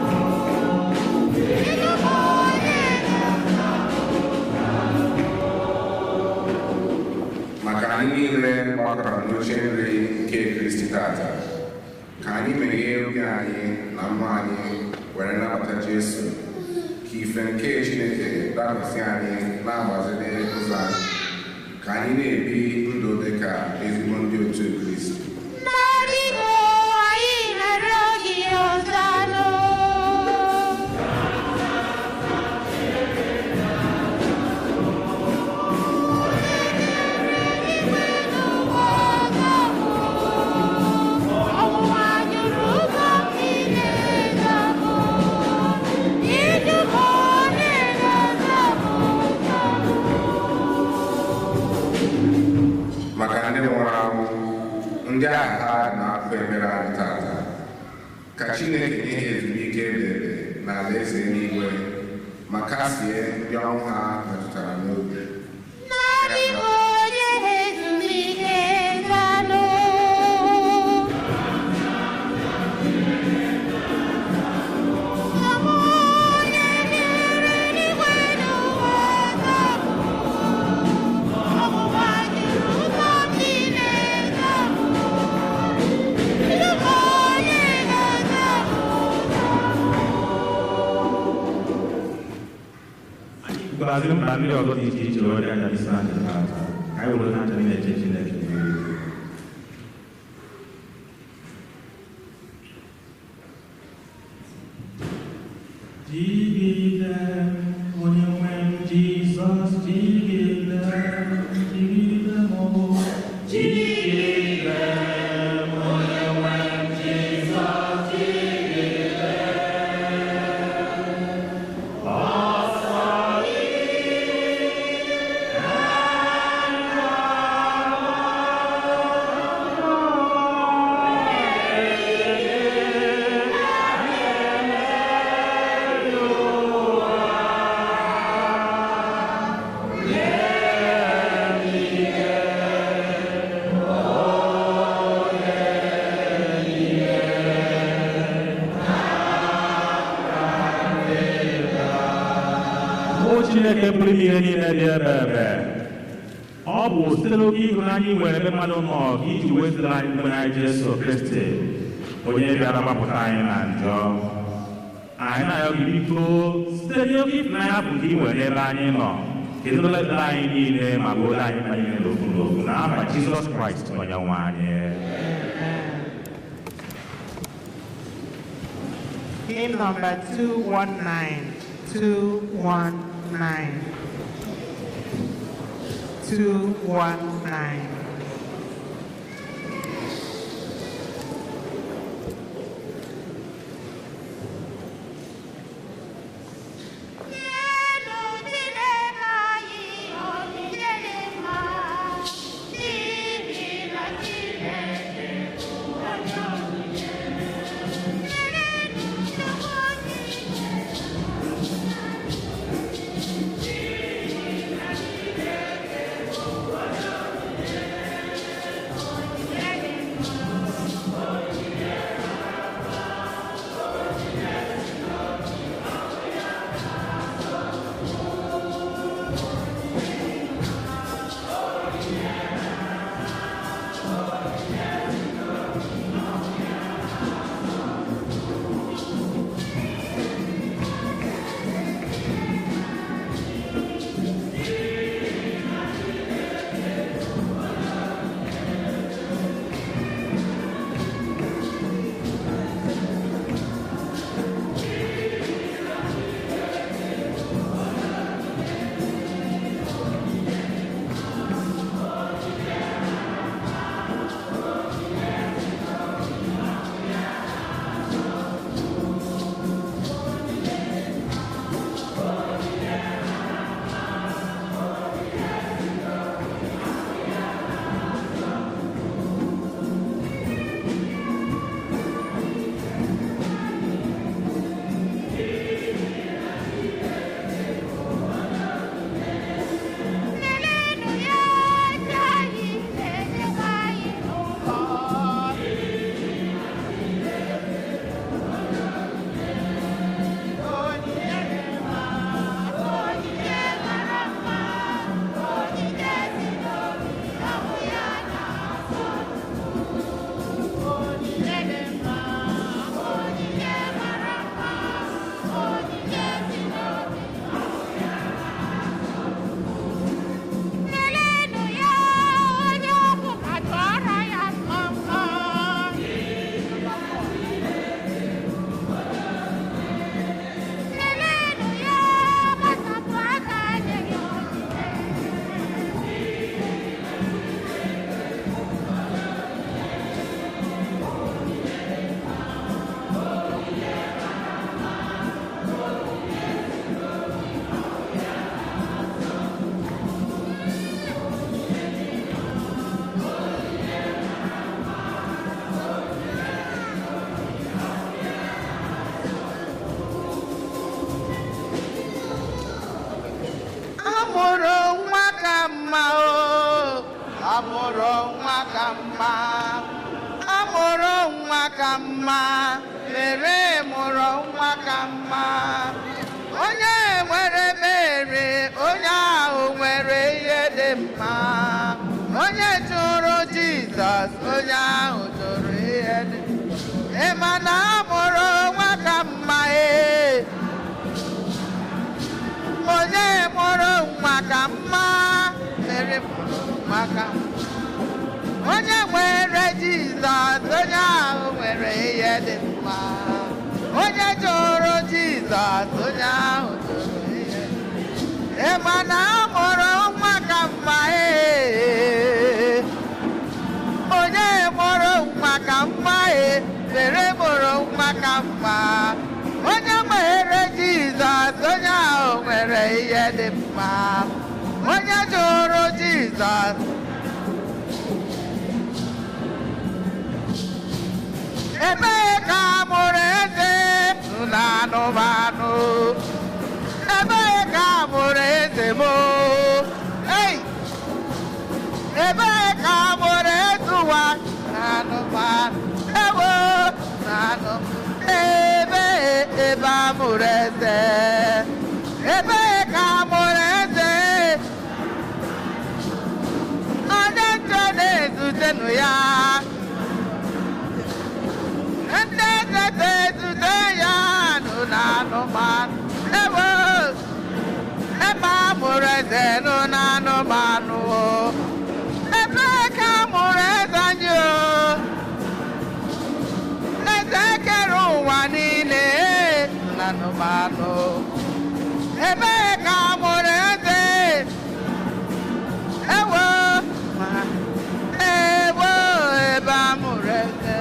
ịjụ m onye ga-azamụ. maka anyị niile gbakọrọ n'oche nri nke Kristi tata, ka anyị meghee obi anyị na mmụọ anyị were nabata Jesu, ka ife nke Chineke dakwasị anyị na-agbaziri ụzọ anyị, ka anyị na-ebi ndụ dị ka ezigbo ndị otu Kristi. N'aligbo anyị na-arịọ gị ọzanụ. Eluigwe n'ụwa zamụ, ọnwụnwa juru ụzọ m niile zamụ, ịjụ m onye ga-azamụ zamụ. Maka ndị nwụrụ anwụ, ndị agha ha na-apụ ebere anyị tata, ka Chineke nye ha ezumike ebere na alaeze eluigwe, ma kasie ndị ọnwụ ha metụtara n'obi. N'aligbo onye ezumike zanụ. ịtụkwazị mkpa ndị ọzọ dị iche iche wee dị aja n'isi na ncheta ata ka anyị were na-acha na-eche Chineke jigide onye nwe m Jizọs jigide m jigide onye nwe m Jizọs jigide Chineke pụrụ ime ihe niile dị ebe ọ bụ site n'oke ịhụnanya ị nwere ebe mmadụ nọ ka iji wezụga anyị mgbe anyị Jesu Kristi onye bịara gbapụta anyị na njọ anyị na-ayọ gị biko site n'oke ịhụnanya bụ nke ị nwere ebe anyị nọ kedu nleda anyị niile ma bụ ole anyị ma niile n'okwu n'okwu n'aha Jizọs Kraịst onye nwe anyị. Hymn number 219. 219. 219. Onye mụrụ mma mere maka onye nwere Jizọs onye ahụ nwere ihe dị mma onye chọrọ Jizọs onye ahụ chọrọ ihe ịma na amụrụ nwa ka mma onye mụrụ nwa ka mma mere mụrụ nwa ka mma onye nwere Jizọs onye ahụ nwere ihe dị mma onye chọrọ Jizọs ebee ka amụrụ eze na anụmanụ ebee ka amụrụ eze m ebee ka amụrụ eze ụwa na anụmanụ ewo na anụmanụ ebe amụrụ eze ebee ka amụrụ eze onye ntọ na-ezutenụ ya ndị eze na-ezute ya nụ na anụmanụ ewo ebe amụrụ eze nụ na anụmanụ ebee ka amụrụ eze anyị eze kere ụwa niile na anụmanụ ebee ka amụrụ eze ewo ebe amụrụ eze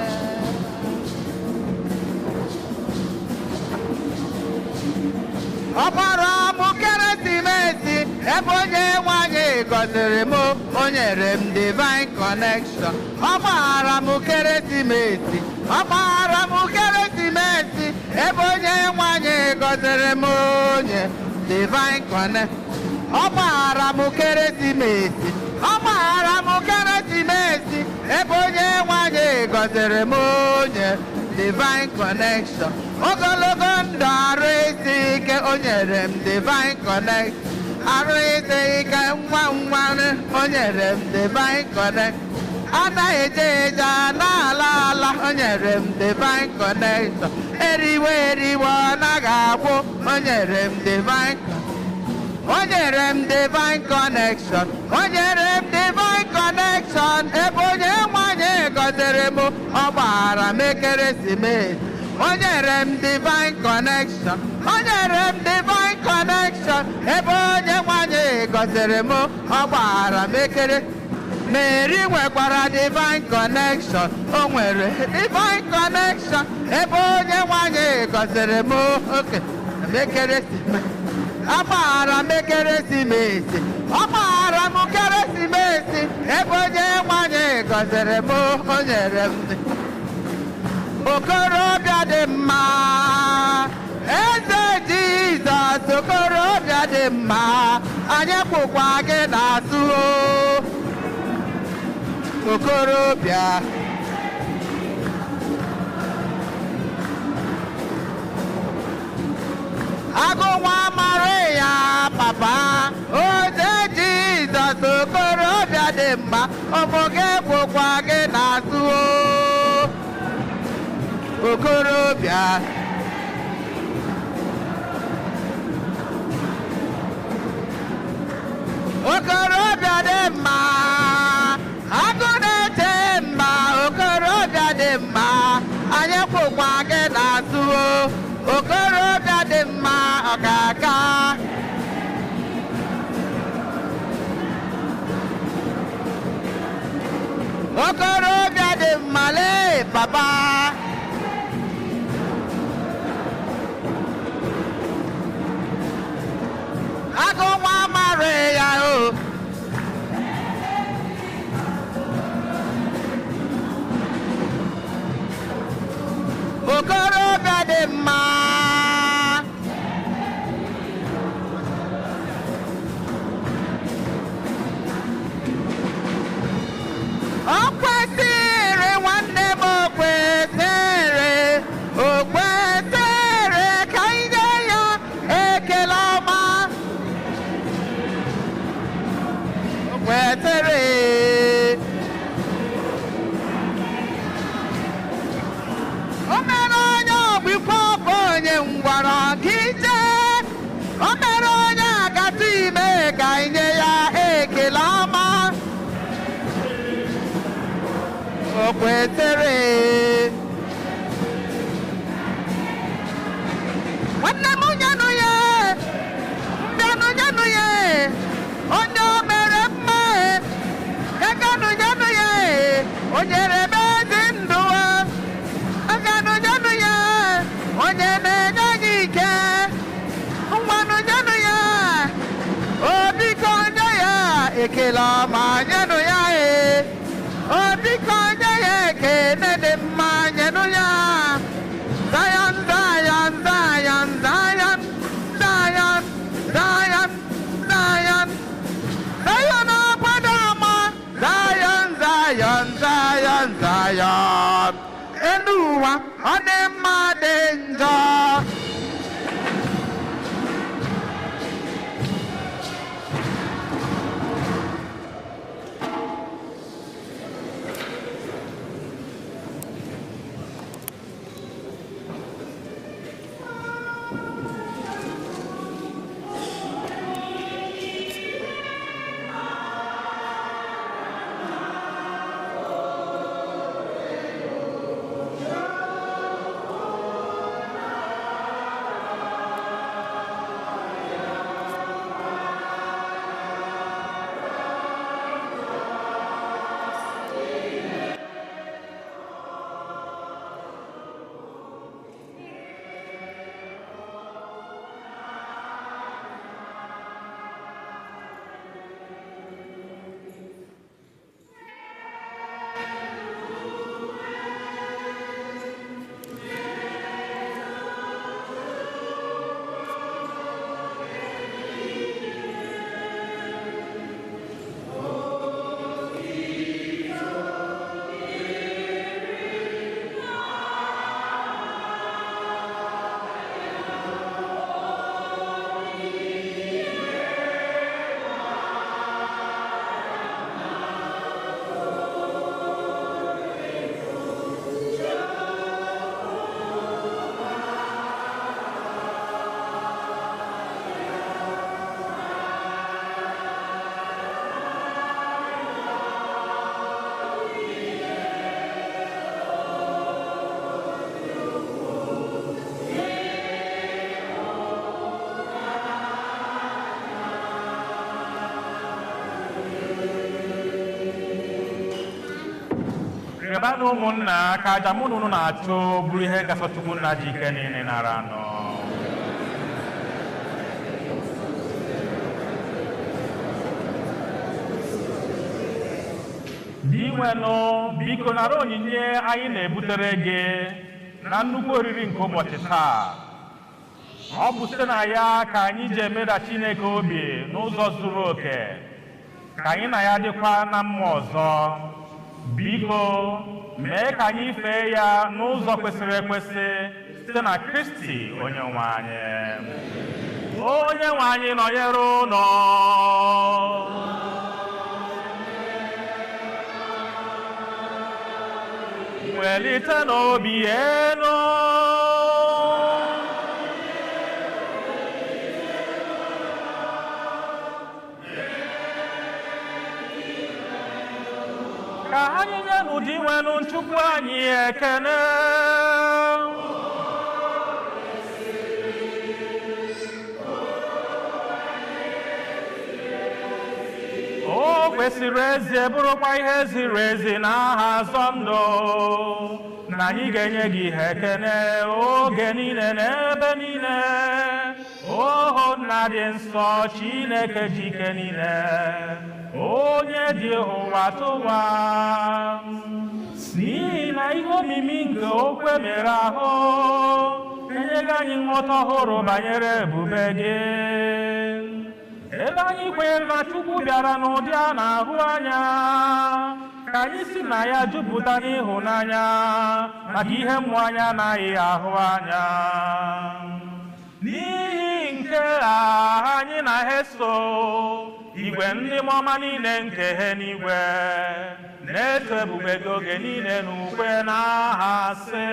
ọ gbara mụ keresimesi ebe onye nwanyị gọziri m o nyere m divine connection ọ gbara mụ keresimesi ọ gbara mụ keresimesi ebe onye nwanyị gọziri m onye divine connection ọ gbara mụ keresimesi ọ gbara mụ keresimesi ebe onye nwanyị gọziri m onye divine connection ogologo ndụ arụ isi ike o nyere m divine connection arụ isi ike nwa o nyere m divine connection anaghị eje eje na-ala ala o nyere m divine connection eriwe ọ naghị agwụ o nyere m divine o nyere m divine connection o nyere m divine connection ebe onye nwanyị gọziri m ọ gbara m ekeresimesi o nyere m divine connection o nyere m divine connection ebe onye nwanyị gọziri m ọ gbara m ekeresimesi Mary nwekwara divine connection o nwere divine connection ebe onye nwanyị gọziri m oke ekeresimesi agbara m ekeresimesi ọ gbara m keresimesi ebe onye nwanyị gọziri m o nyere m okorobịa dị mma eze Jizọs okorobịa dị mma anyị kwụkwa gị n'azụ okorobịa agụ nwa mara ya papa oze Jizọs okorobịa dị mma ụmụ gị kwụkwa gị n'azụ okorobịa okorobịa dị mma agụ na-eche mma okorobịa dị mma anyị kwụkwa gị n'azụ okorobịa dị mma ọkaka okorobịa dị mma lee papa agụ nwa mara ya okorobịa dị mma o kwesịrị nwanne m o kwesịrị ka anyị nye ya ekele ọma o kwesịrị o mere onye ọgbikwa ọkpọ onye ngwara gị jee o mere onye agatụ ime ka anyị nye ya o kwesịrị nwanne m nyanụ ya mbịanụ nyanụ ya onye o mere mma gaganụ nyanụ ya o nyere m ezi ndụ gaganụ nyanụ ya onye na-enye anyị ike nwanụ nyanụ ya obiko nye ya ekele ọma nyenụ ya obiko nye ya ekele dị mma nyenụ ya Zion, Zion, Zion, Zion, Zion, Zion, Zion, Zion Abadama, Zion, Zion, Zion, Zion, Enuwa, Onema Danger. Rebanu ụmụnna ka aja mụ na unu na-achụ bụrụ ihe gasị Chukwu nna ji ike niile nara anọ. Di nwenụ biko nara onyinye anyị na-ebutere gị na nnukwu oriri nke ụbọchị taa. Ọ bụ site na ya ka anyị ji emeda Chineke obi n'ụzọ zuru oke ka anyị na ya dịkwa na mma ọzọ. Biko mee ka anyị fee ya n'ụzọ kwesịrị ekwesị site na Kristi onye nwe anyị. Onye nwe anyị nọnyere unu. Welite n'obi elu. Ka anyị nye n'ụdị nwenụ Chukwu anyị ekene. O kwesịrị ezi bụrụkwa ihe ziri ezi n'aha azọ ndụ na anyị ga-enye gị ihe ekene oge niile n'ebe niile. Oho nna dị nsọ Chineke ji ike niile onye dị ụwa tụwa n'ihi na ihe omimi nke okwe mere ahụ enyeghị anyị nghọta ọhụrụ banyere ebube gị. Ebe anyị kwenyere na Chukwu bịara n'ụdị a na-ahụ anya ka anyị si na ya jupụta n'ịhụnanya maka ihe mmụọ anya anaghị ahụ anya. N'ihi nke a anyị na-eso igwe ndị ọma niile nke n'igwe na-eto ebube gị oge niile n'ukwe n'aha sị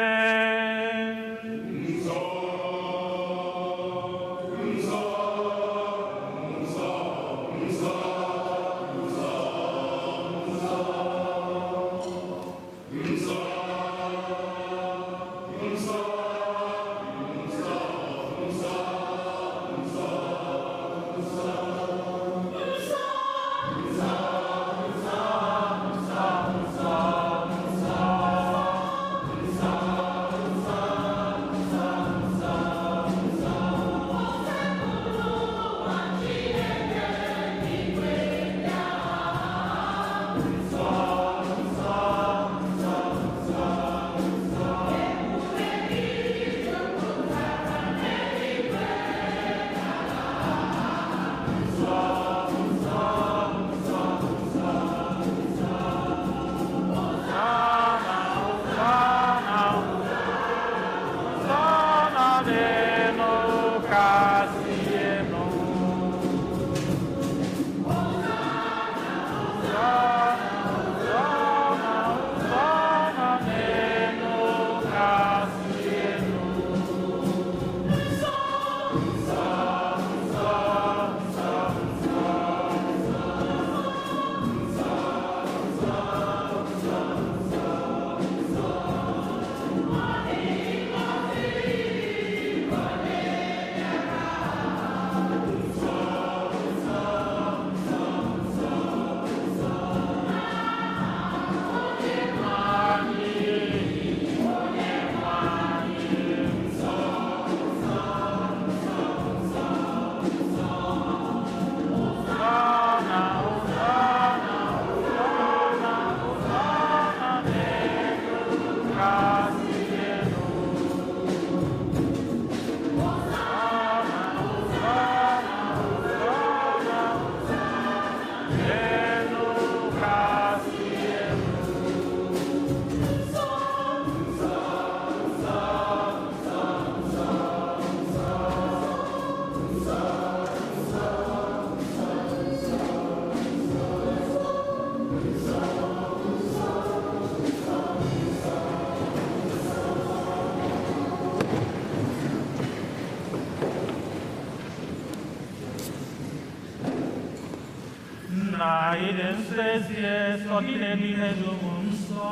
Nna anyị dị nsọ ezie, sọ gị na-edu ihe dum nsọ.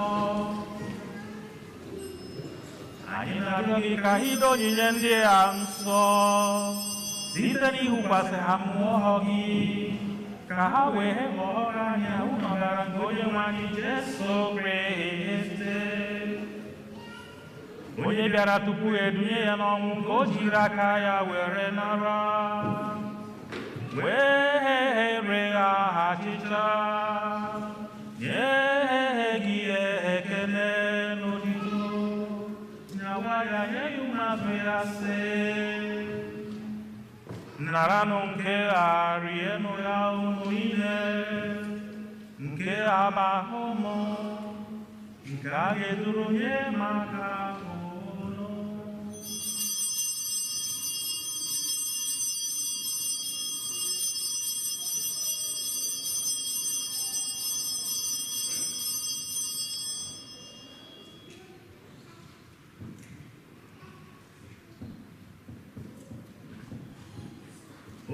Anyị na-arịọ gị ka ị doo onyinye ndị a nsọ site n'ihukwasị ha mmụọ gị, ka ha wee ghọọrọ anyị ahụ na ọbara nke onye nwe anyị Jesu Kristi, onye bịara tupu edunye ya n'ọnwụ nke o jiri aka ya were nara, were achịcha nye gị ekele n'otuto, nyawa ya nye gị ụmụazụ ya sị, naranụ nke a rienụ ya unu niile, nke a bụ ahụ m, nke a ga-eduru nye maka unu.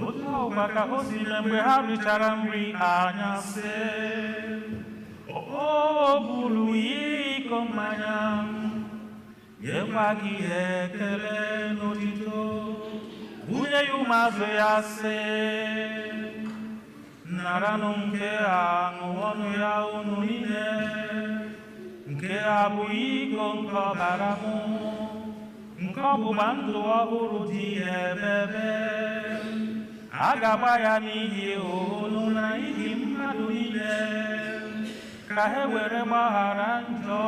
Otu ọkwa ka o si na mgbe ha richara nri anyasị, o buru iko mmanya, nyekwa gị ekele n'otuto, bunye ya ụmụazụ ya sị, naranụ nke a ṅụọnụ ya unu niile, nke a bụ iko nke ọbara m, nke ọgbụgba ndụ ọhụrụ dị ebebe, a ga-agba ya n'ihi unu na n'ihi mmadụ niile, ka ha were gbaghara njọ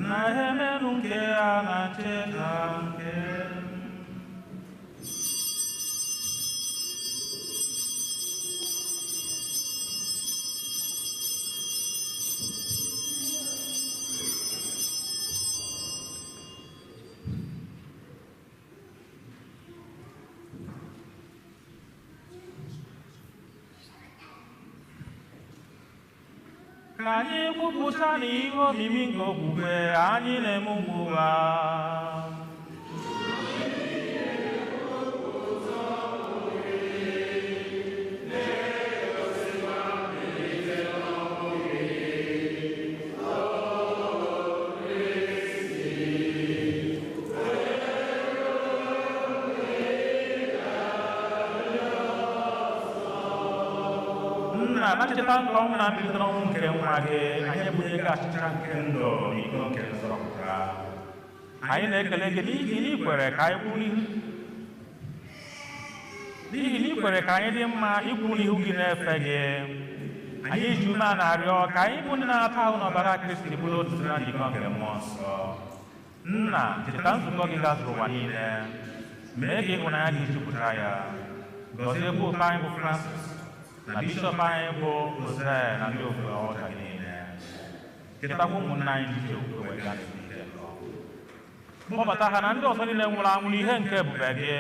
na emenụ nke a na ncheta nke ka anyị kwupụta na ihe omimi nke okwukwe anyị na-eme ugbu a. Na-cheta nke ọnwụ na mbilite n'ọnwụ nke nwa gị, anyị ebunye gị achịcha nke ndụ n'iko nke nzọpụta. Anyị na-ekele gị n'ihi na ikwere ka anyị kwuru n'ihi na ikwere ka anyị dị mma ikwu n'ihu gị na-efe gị. Anyị ji ume a na-arịọ ka anyị bụ ndị na-ata ahụ n'ọbara Kristi bụrụ otu na njikọ nke mmụọ nsọ. Nna, cheta nzukọ gị gazuru ụwa niile, mee ka ịhụnanya gị jupụta ya. Gọzie popu anyị bụ Francis na bishọp anyị bụ Jose na ndị ofe ọcha gị niile. Chetakwa ụmụnna anyị ndị ji okwukwe wee gaa n'ike nsọ. Kpọbata ha na ndị ọzọ niile nwụrụ anwụ n'ihe nke ebube gị.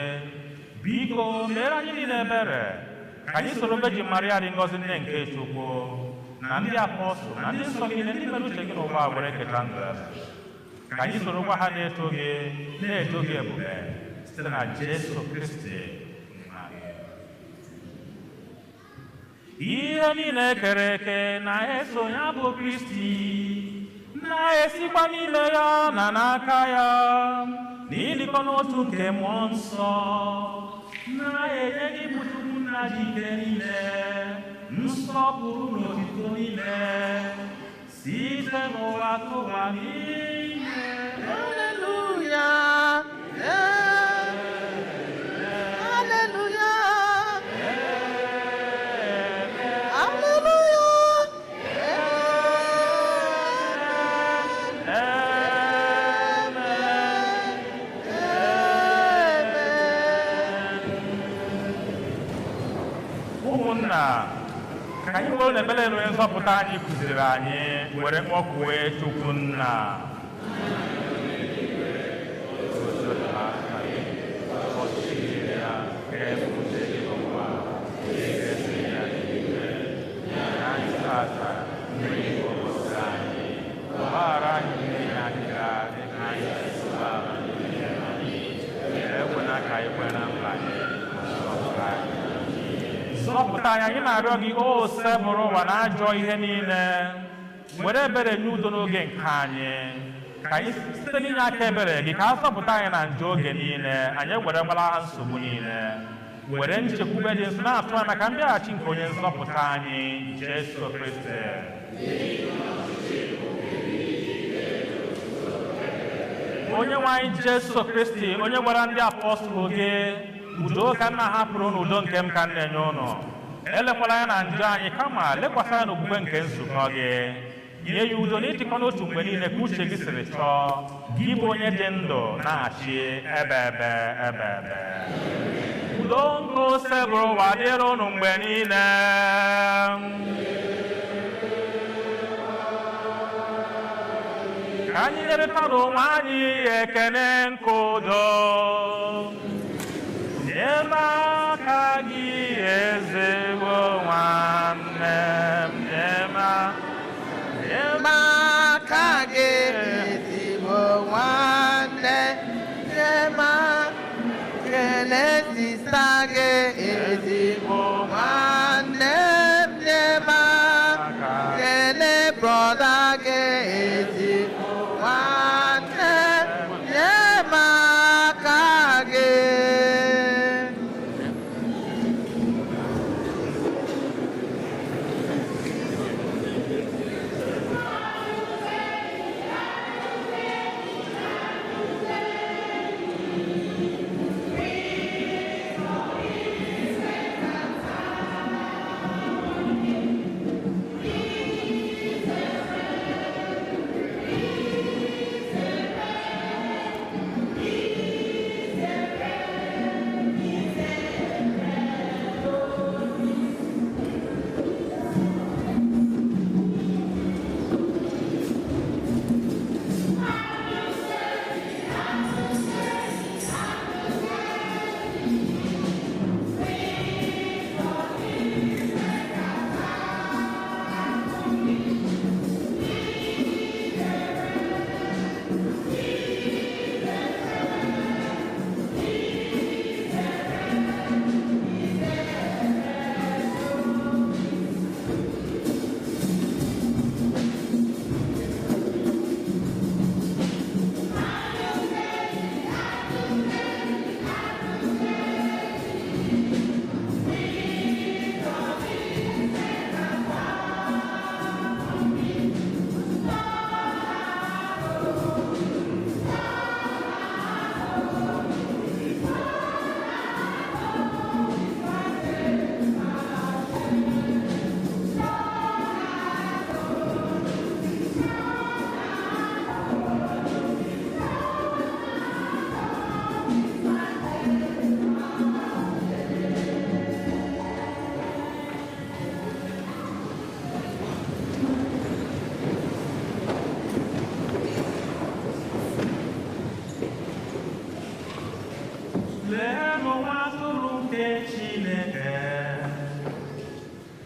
Biko meere anyị niile ebere ka anyị soro Virgin Maria dị ngọzi nne nke Chukwu na ndị apọstụl na ndị nsọ gị niile ndị mere uche gị n'ụwa were keta ndụ. Ka anyị soro gwa ha na-eto gị ebube site na Jesu Kristi. Ihe niile kere eke na-eso ya bụ Kristi, na-esikwa n'ime ya na n'aka ya, na ịdịkọ n'otu nke mmụọ nsọ, na-enye gị bụ Chukwu nna dị ike niile, nsọpụrụ na otuto niile, site n'ụwa tụwa niile. Haleluya! Haleluya! Ka anyị bụrụ na ebere onye nzọpụta anyị kụziri anyị were kpọkuwe Chukwu Nna. Zọpụta nna anyị na-arịọ gị o sebụrụ ụwa na ajọ ihe niile were ebere nye udo n'oge nke anyị ka anyị site n'inye aka ebere gị ka a zọpụta anyị na njọ oge niile anyị were gbara nsogbu niile were nchekwube dị nsọ na-atụ anya ka mbịaghachi nke onye nzọpụta anyị Jesu Kristi. onye nwe anyị Jesu Kristi onye gwara ndị apọstụl gị udo ka nna hapụrụ n'udo nke m ka m na-enye ụnụ elekwala ya na njọ anyị kama lekwasị ya n'okwukwe nke nzukọ gị nye ya udo na ịdịkọ n'otu mgbe niile ka uche gị siri chọọ gị bụ onye dị ndụ na-achị ebe udo nke ose bụrụ ụwa dịrị ụnụ mgbe niile. Ka anyị nyerịta n'onwe anyị ekene nke udo nyere aka gị ezigbo nwanne m nyere aka gị ezigbo nwanne kele sista gị ezigbo nwanne m kele brọda gị ezigbo nwanne m aka gị.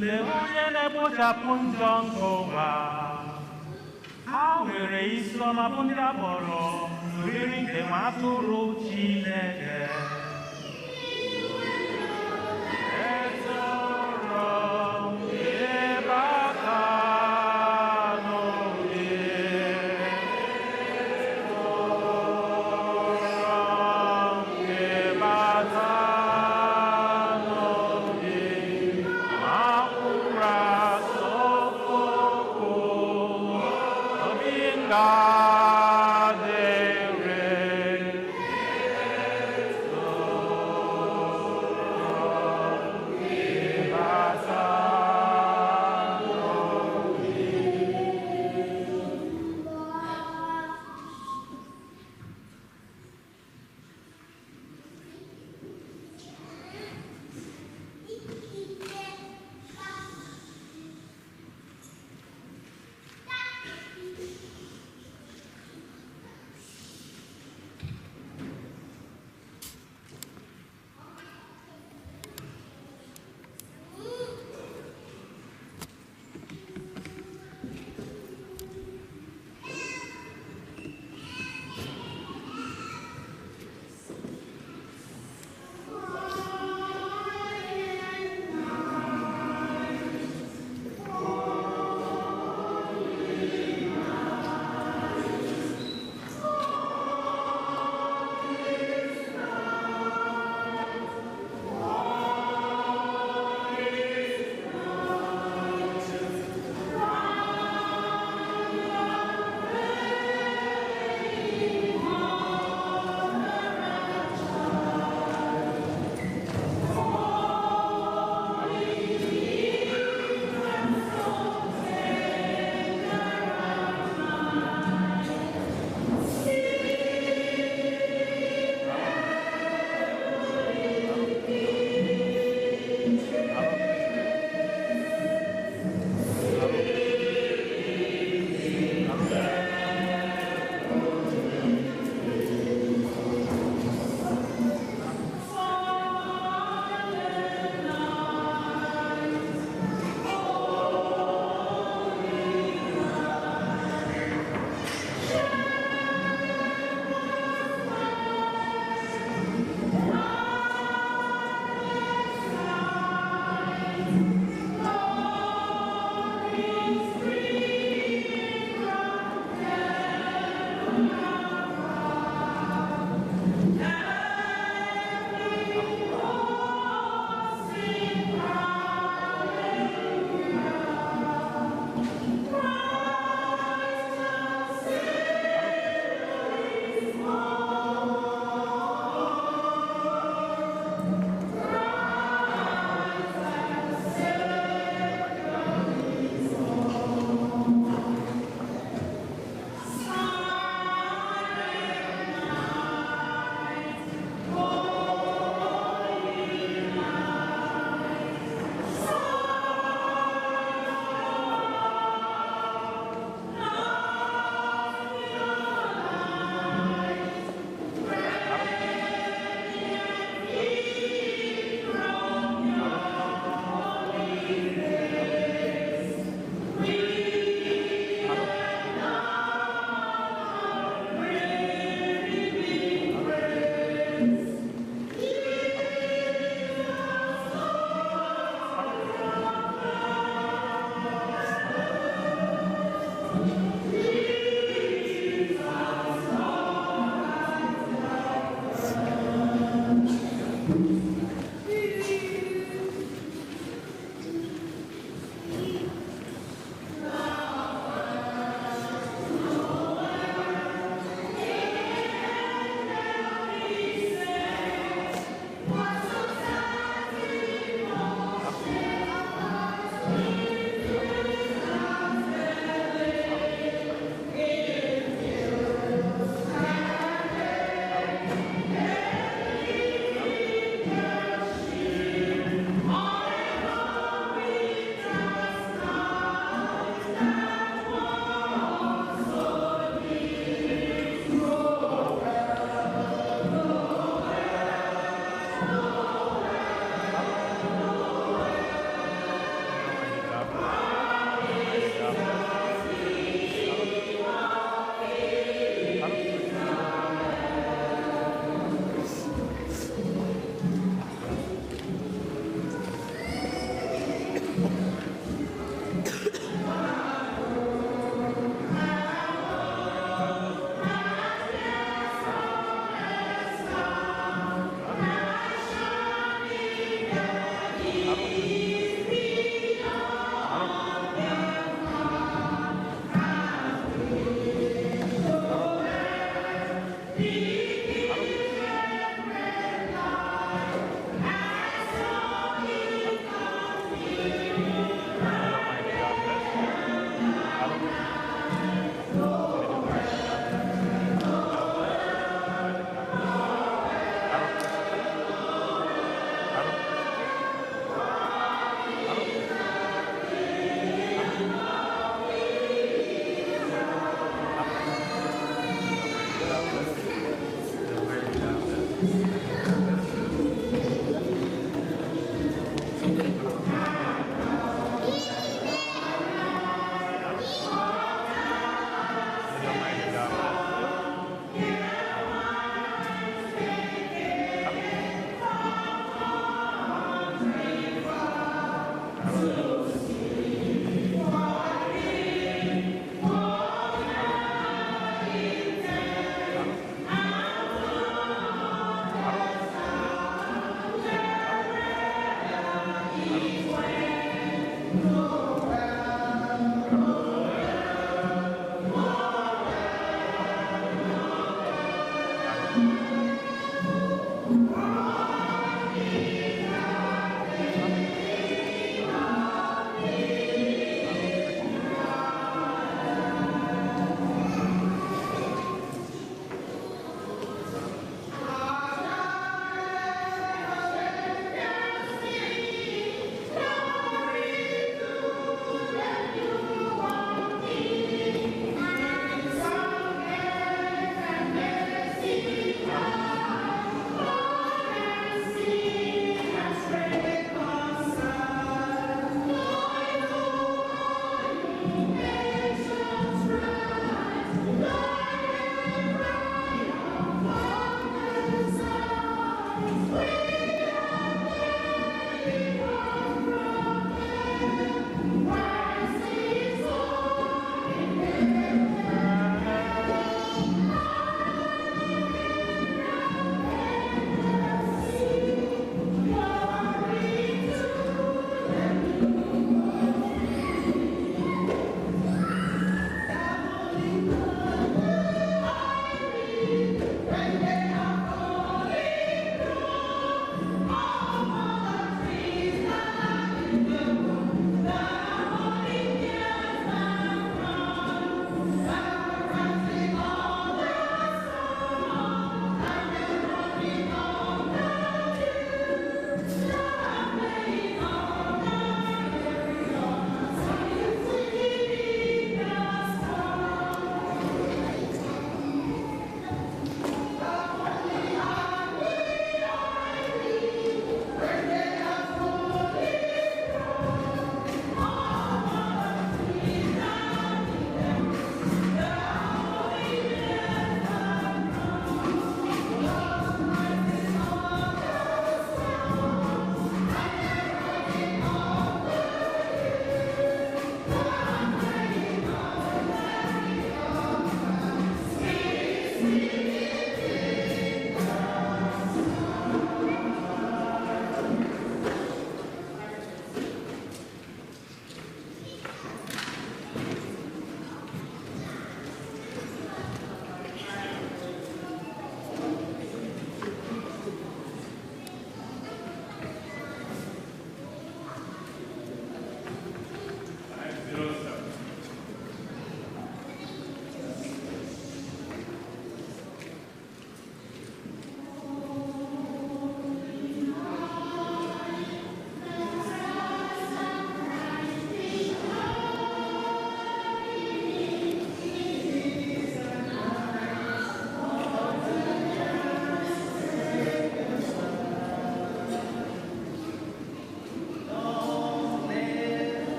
Lee onye na-ekpochapụ njọ nke ụwa ha nwere isi ọma bụ ndị akpọrọ oriri nke nwa atụrụ Chineke.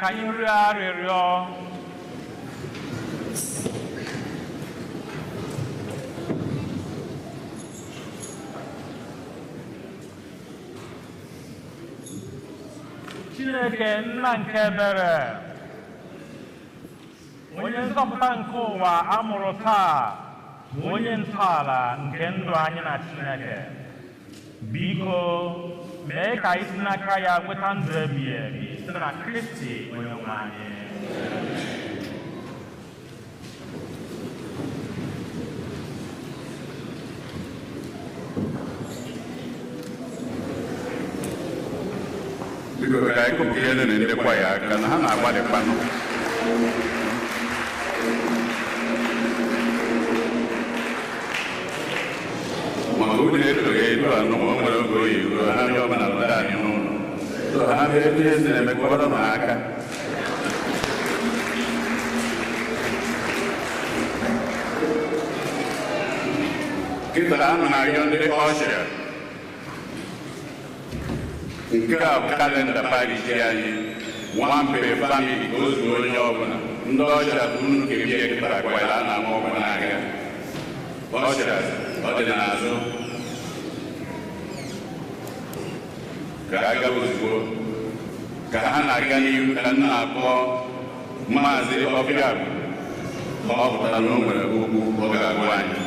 ka anyị rịọ arịrịọ Chineke nna nke ebere onye nzọpụta nke ụwa amụrụ taa bụ onye ntọala nke ndụ anyị na Chineke biko mee ka anyị si n'aka ya nweta ndụ ebighị ebi site na Kristi onye nwe anyị. Biko ka anyị kụpụrụ na-edekwa ya aka na ha na-agbalịkwanụ ma oge na-etoghị elu anụ ma o nwere oge oyi ruo ha ndị ọbụla nọdụ anyị n'ụlọ so ha bụ ebe ezi na-emekwara m aka kịta anụ na-arịọ ndị ọchịa nke a bụ kalenda parish anyị nwampe famili ka o zuo onye ọbụla ndị ọchịa bụ unu kebie kịta kwara a na-ama ọgwụ na-aga ọchịa ọ dị n'azụ ka a gaba ozugbo ka ha na-aga n'ihu ka nna akpọ maazị ọbịa ka ọ pụtara na o nwere okwu ọ ga-agwa anyị.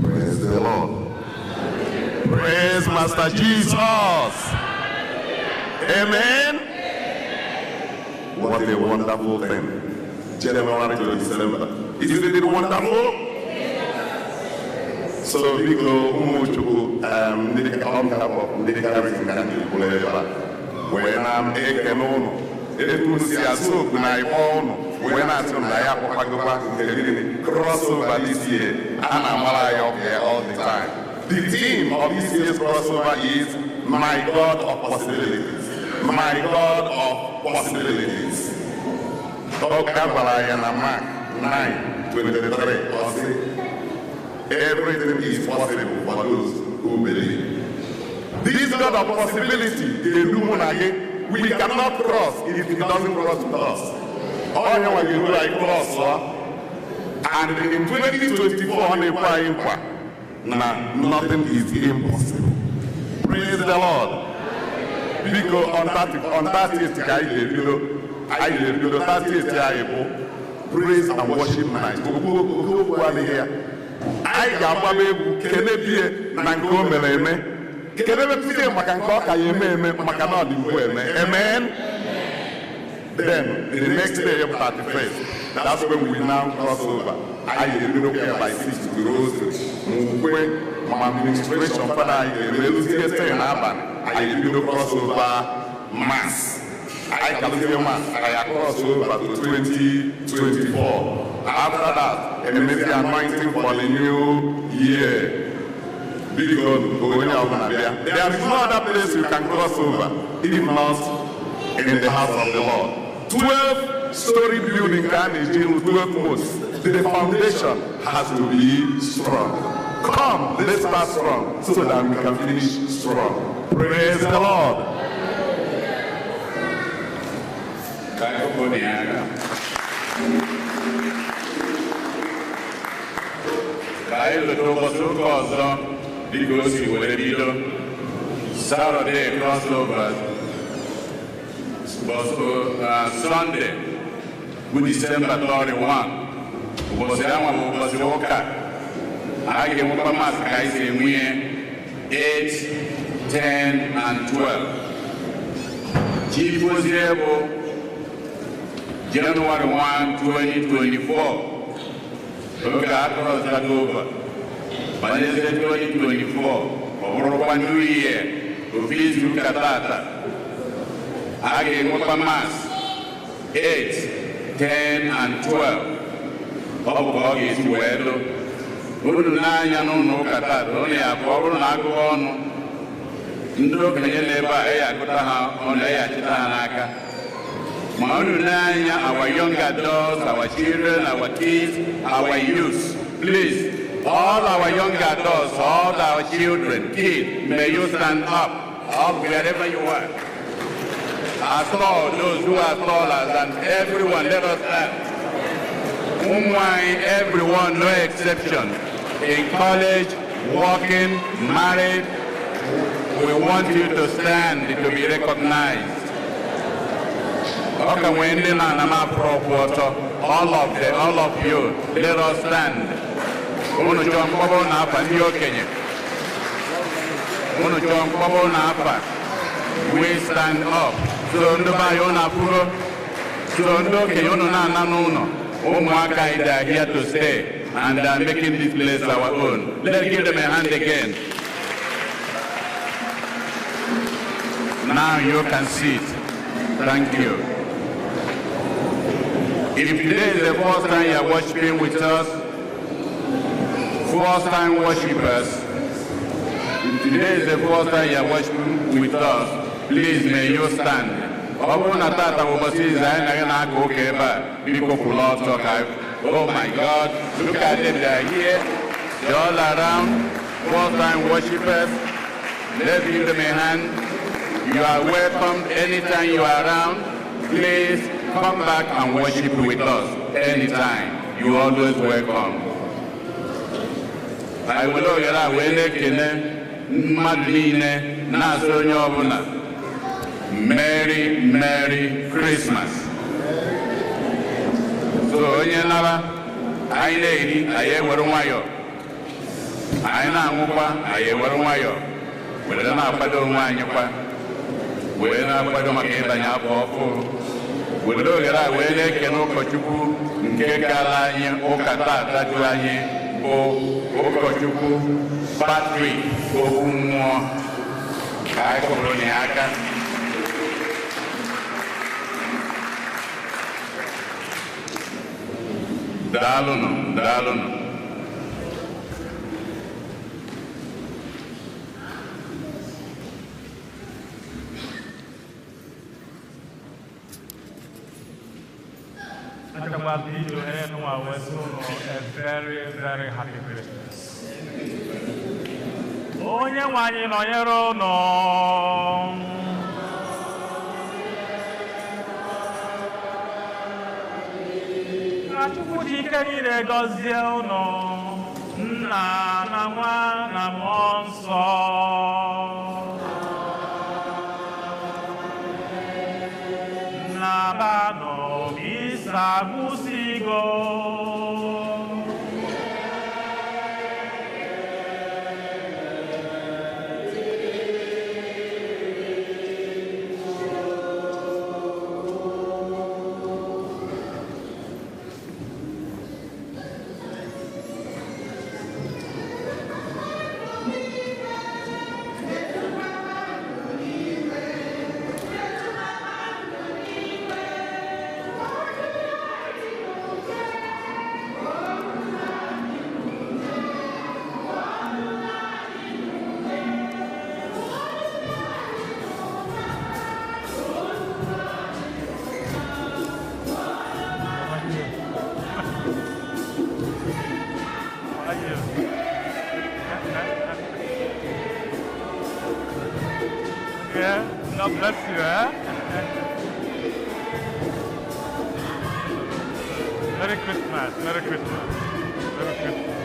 Praise the Lord. Praise Master Jesus. Amen. What a wonderful thing. January to December. Isn't it wonderful? So we go when I'm crossover this year, and I'm up here all the time. The theme of this year's crossover is My God of Possibilities. My God of Possibilities. Mark 9:23. Everything is possible for those who believe. This God of possibility, we cannot cross if He doesn't cross with us. All you want to do like cross, and in 2024, nothing is impossible. Praise the Lord. Because on that praise and worship night. I got amen. Then the next day, 31st, that's when we now cross over. I didn't care by 6 to the rosary. My administration, Father, I didn't cross over mass. I can do mass. I cross over to 2024. After that, a messy anointing for the new year. Big God, there is no other place you can cross over, if not in the house of the Lord. 12-story building can is 12 months. The foundation has to be strong. Come, let's start strong so that we can finish strong. Praise the Lord. Saturday crossover. Sunday, with December 31, was the Walker. I gave up a mask, I say, 8, 10, and 12. Chief was able January 1, 2024. Okay, I crossed that over. But it's 2024, over 1 new year, to please look at that. I gave up a mass 8, 10, and 12. Oh, is well. Unanya no kata, only a power nagon. Ndo Kanyeleba, Ayakota, on Ayatanaka. Maunanya, our young adults, our children, our kids, our youth. Please All our young adults, all our children, kids, may you stand up, wherever you are. As tall, those who are taller than everyone, let us stand. Everyone, no exception. In college, working, married, we want you to stand to be recognized. Okay, all of you, let us stand. We stand up. Umuaka are here to stay and they are making this place our own. Let's give them a hand again. Now you can sit. Thank you. If today is the first time you are worshiping with us, first time worshipers, if today is the first time you are worshiping with us, please may you stand. Oh my God, look at them, they are here, they're all around, first time worshipers. Let's give them a hand. You are welcome anytime you are around. Please come back and worship with us anytime. You are always welcome. I will Merry, Merry Christmas. So, Naba, I lady, I wear wayo. I know, I wear wayo. We're not Padon Wanyapa. We're not Padomaka, we look at our way, they can Okochuku, Kekalanya, Okata, Tatuanye, Okochuku, Patrick, Okumo, Kakoloniaka. Dalono. A very, very happy Christmas. Onye wanyi no yero no. Achukudikere gozie uno. Nna na nwa na mmụọ nsọ. Nabano bisagusigo. God bless you, Merry Christmas, Merry Christmas, Merry Christmas.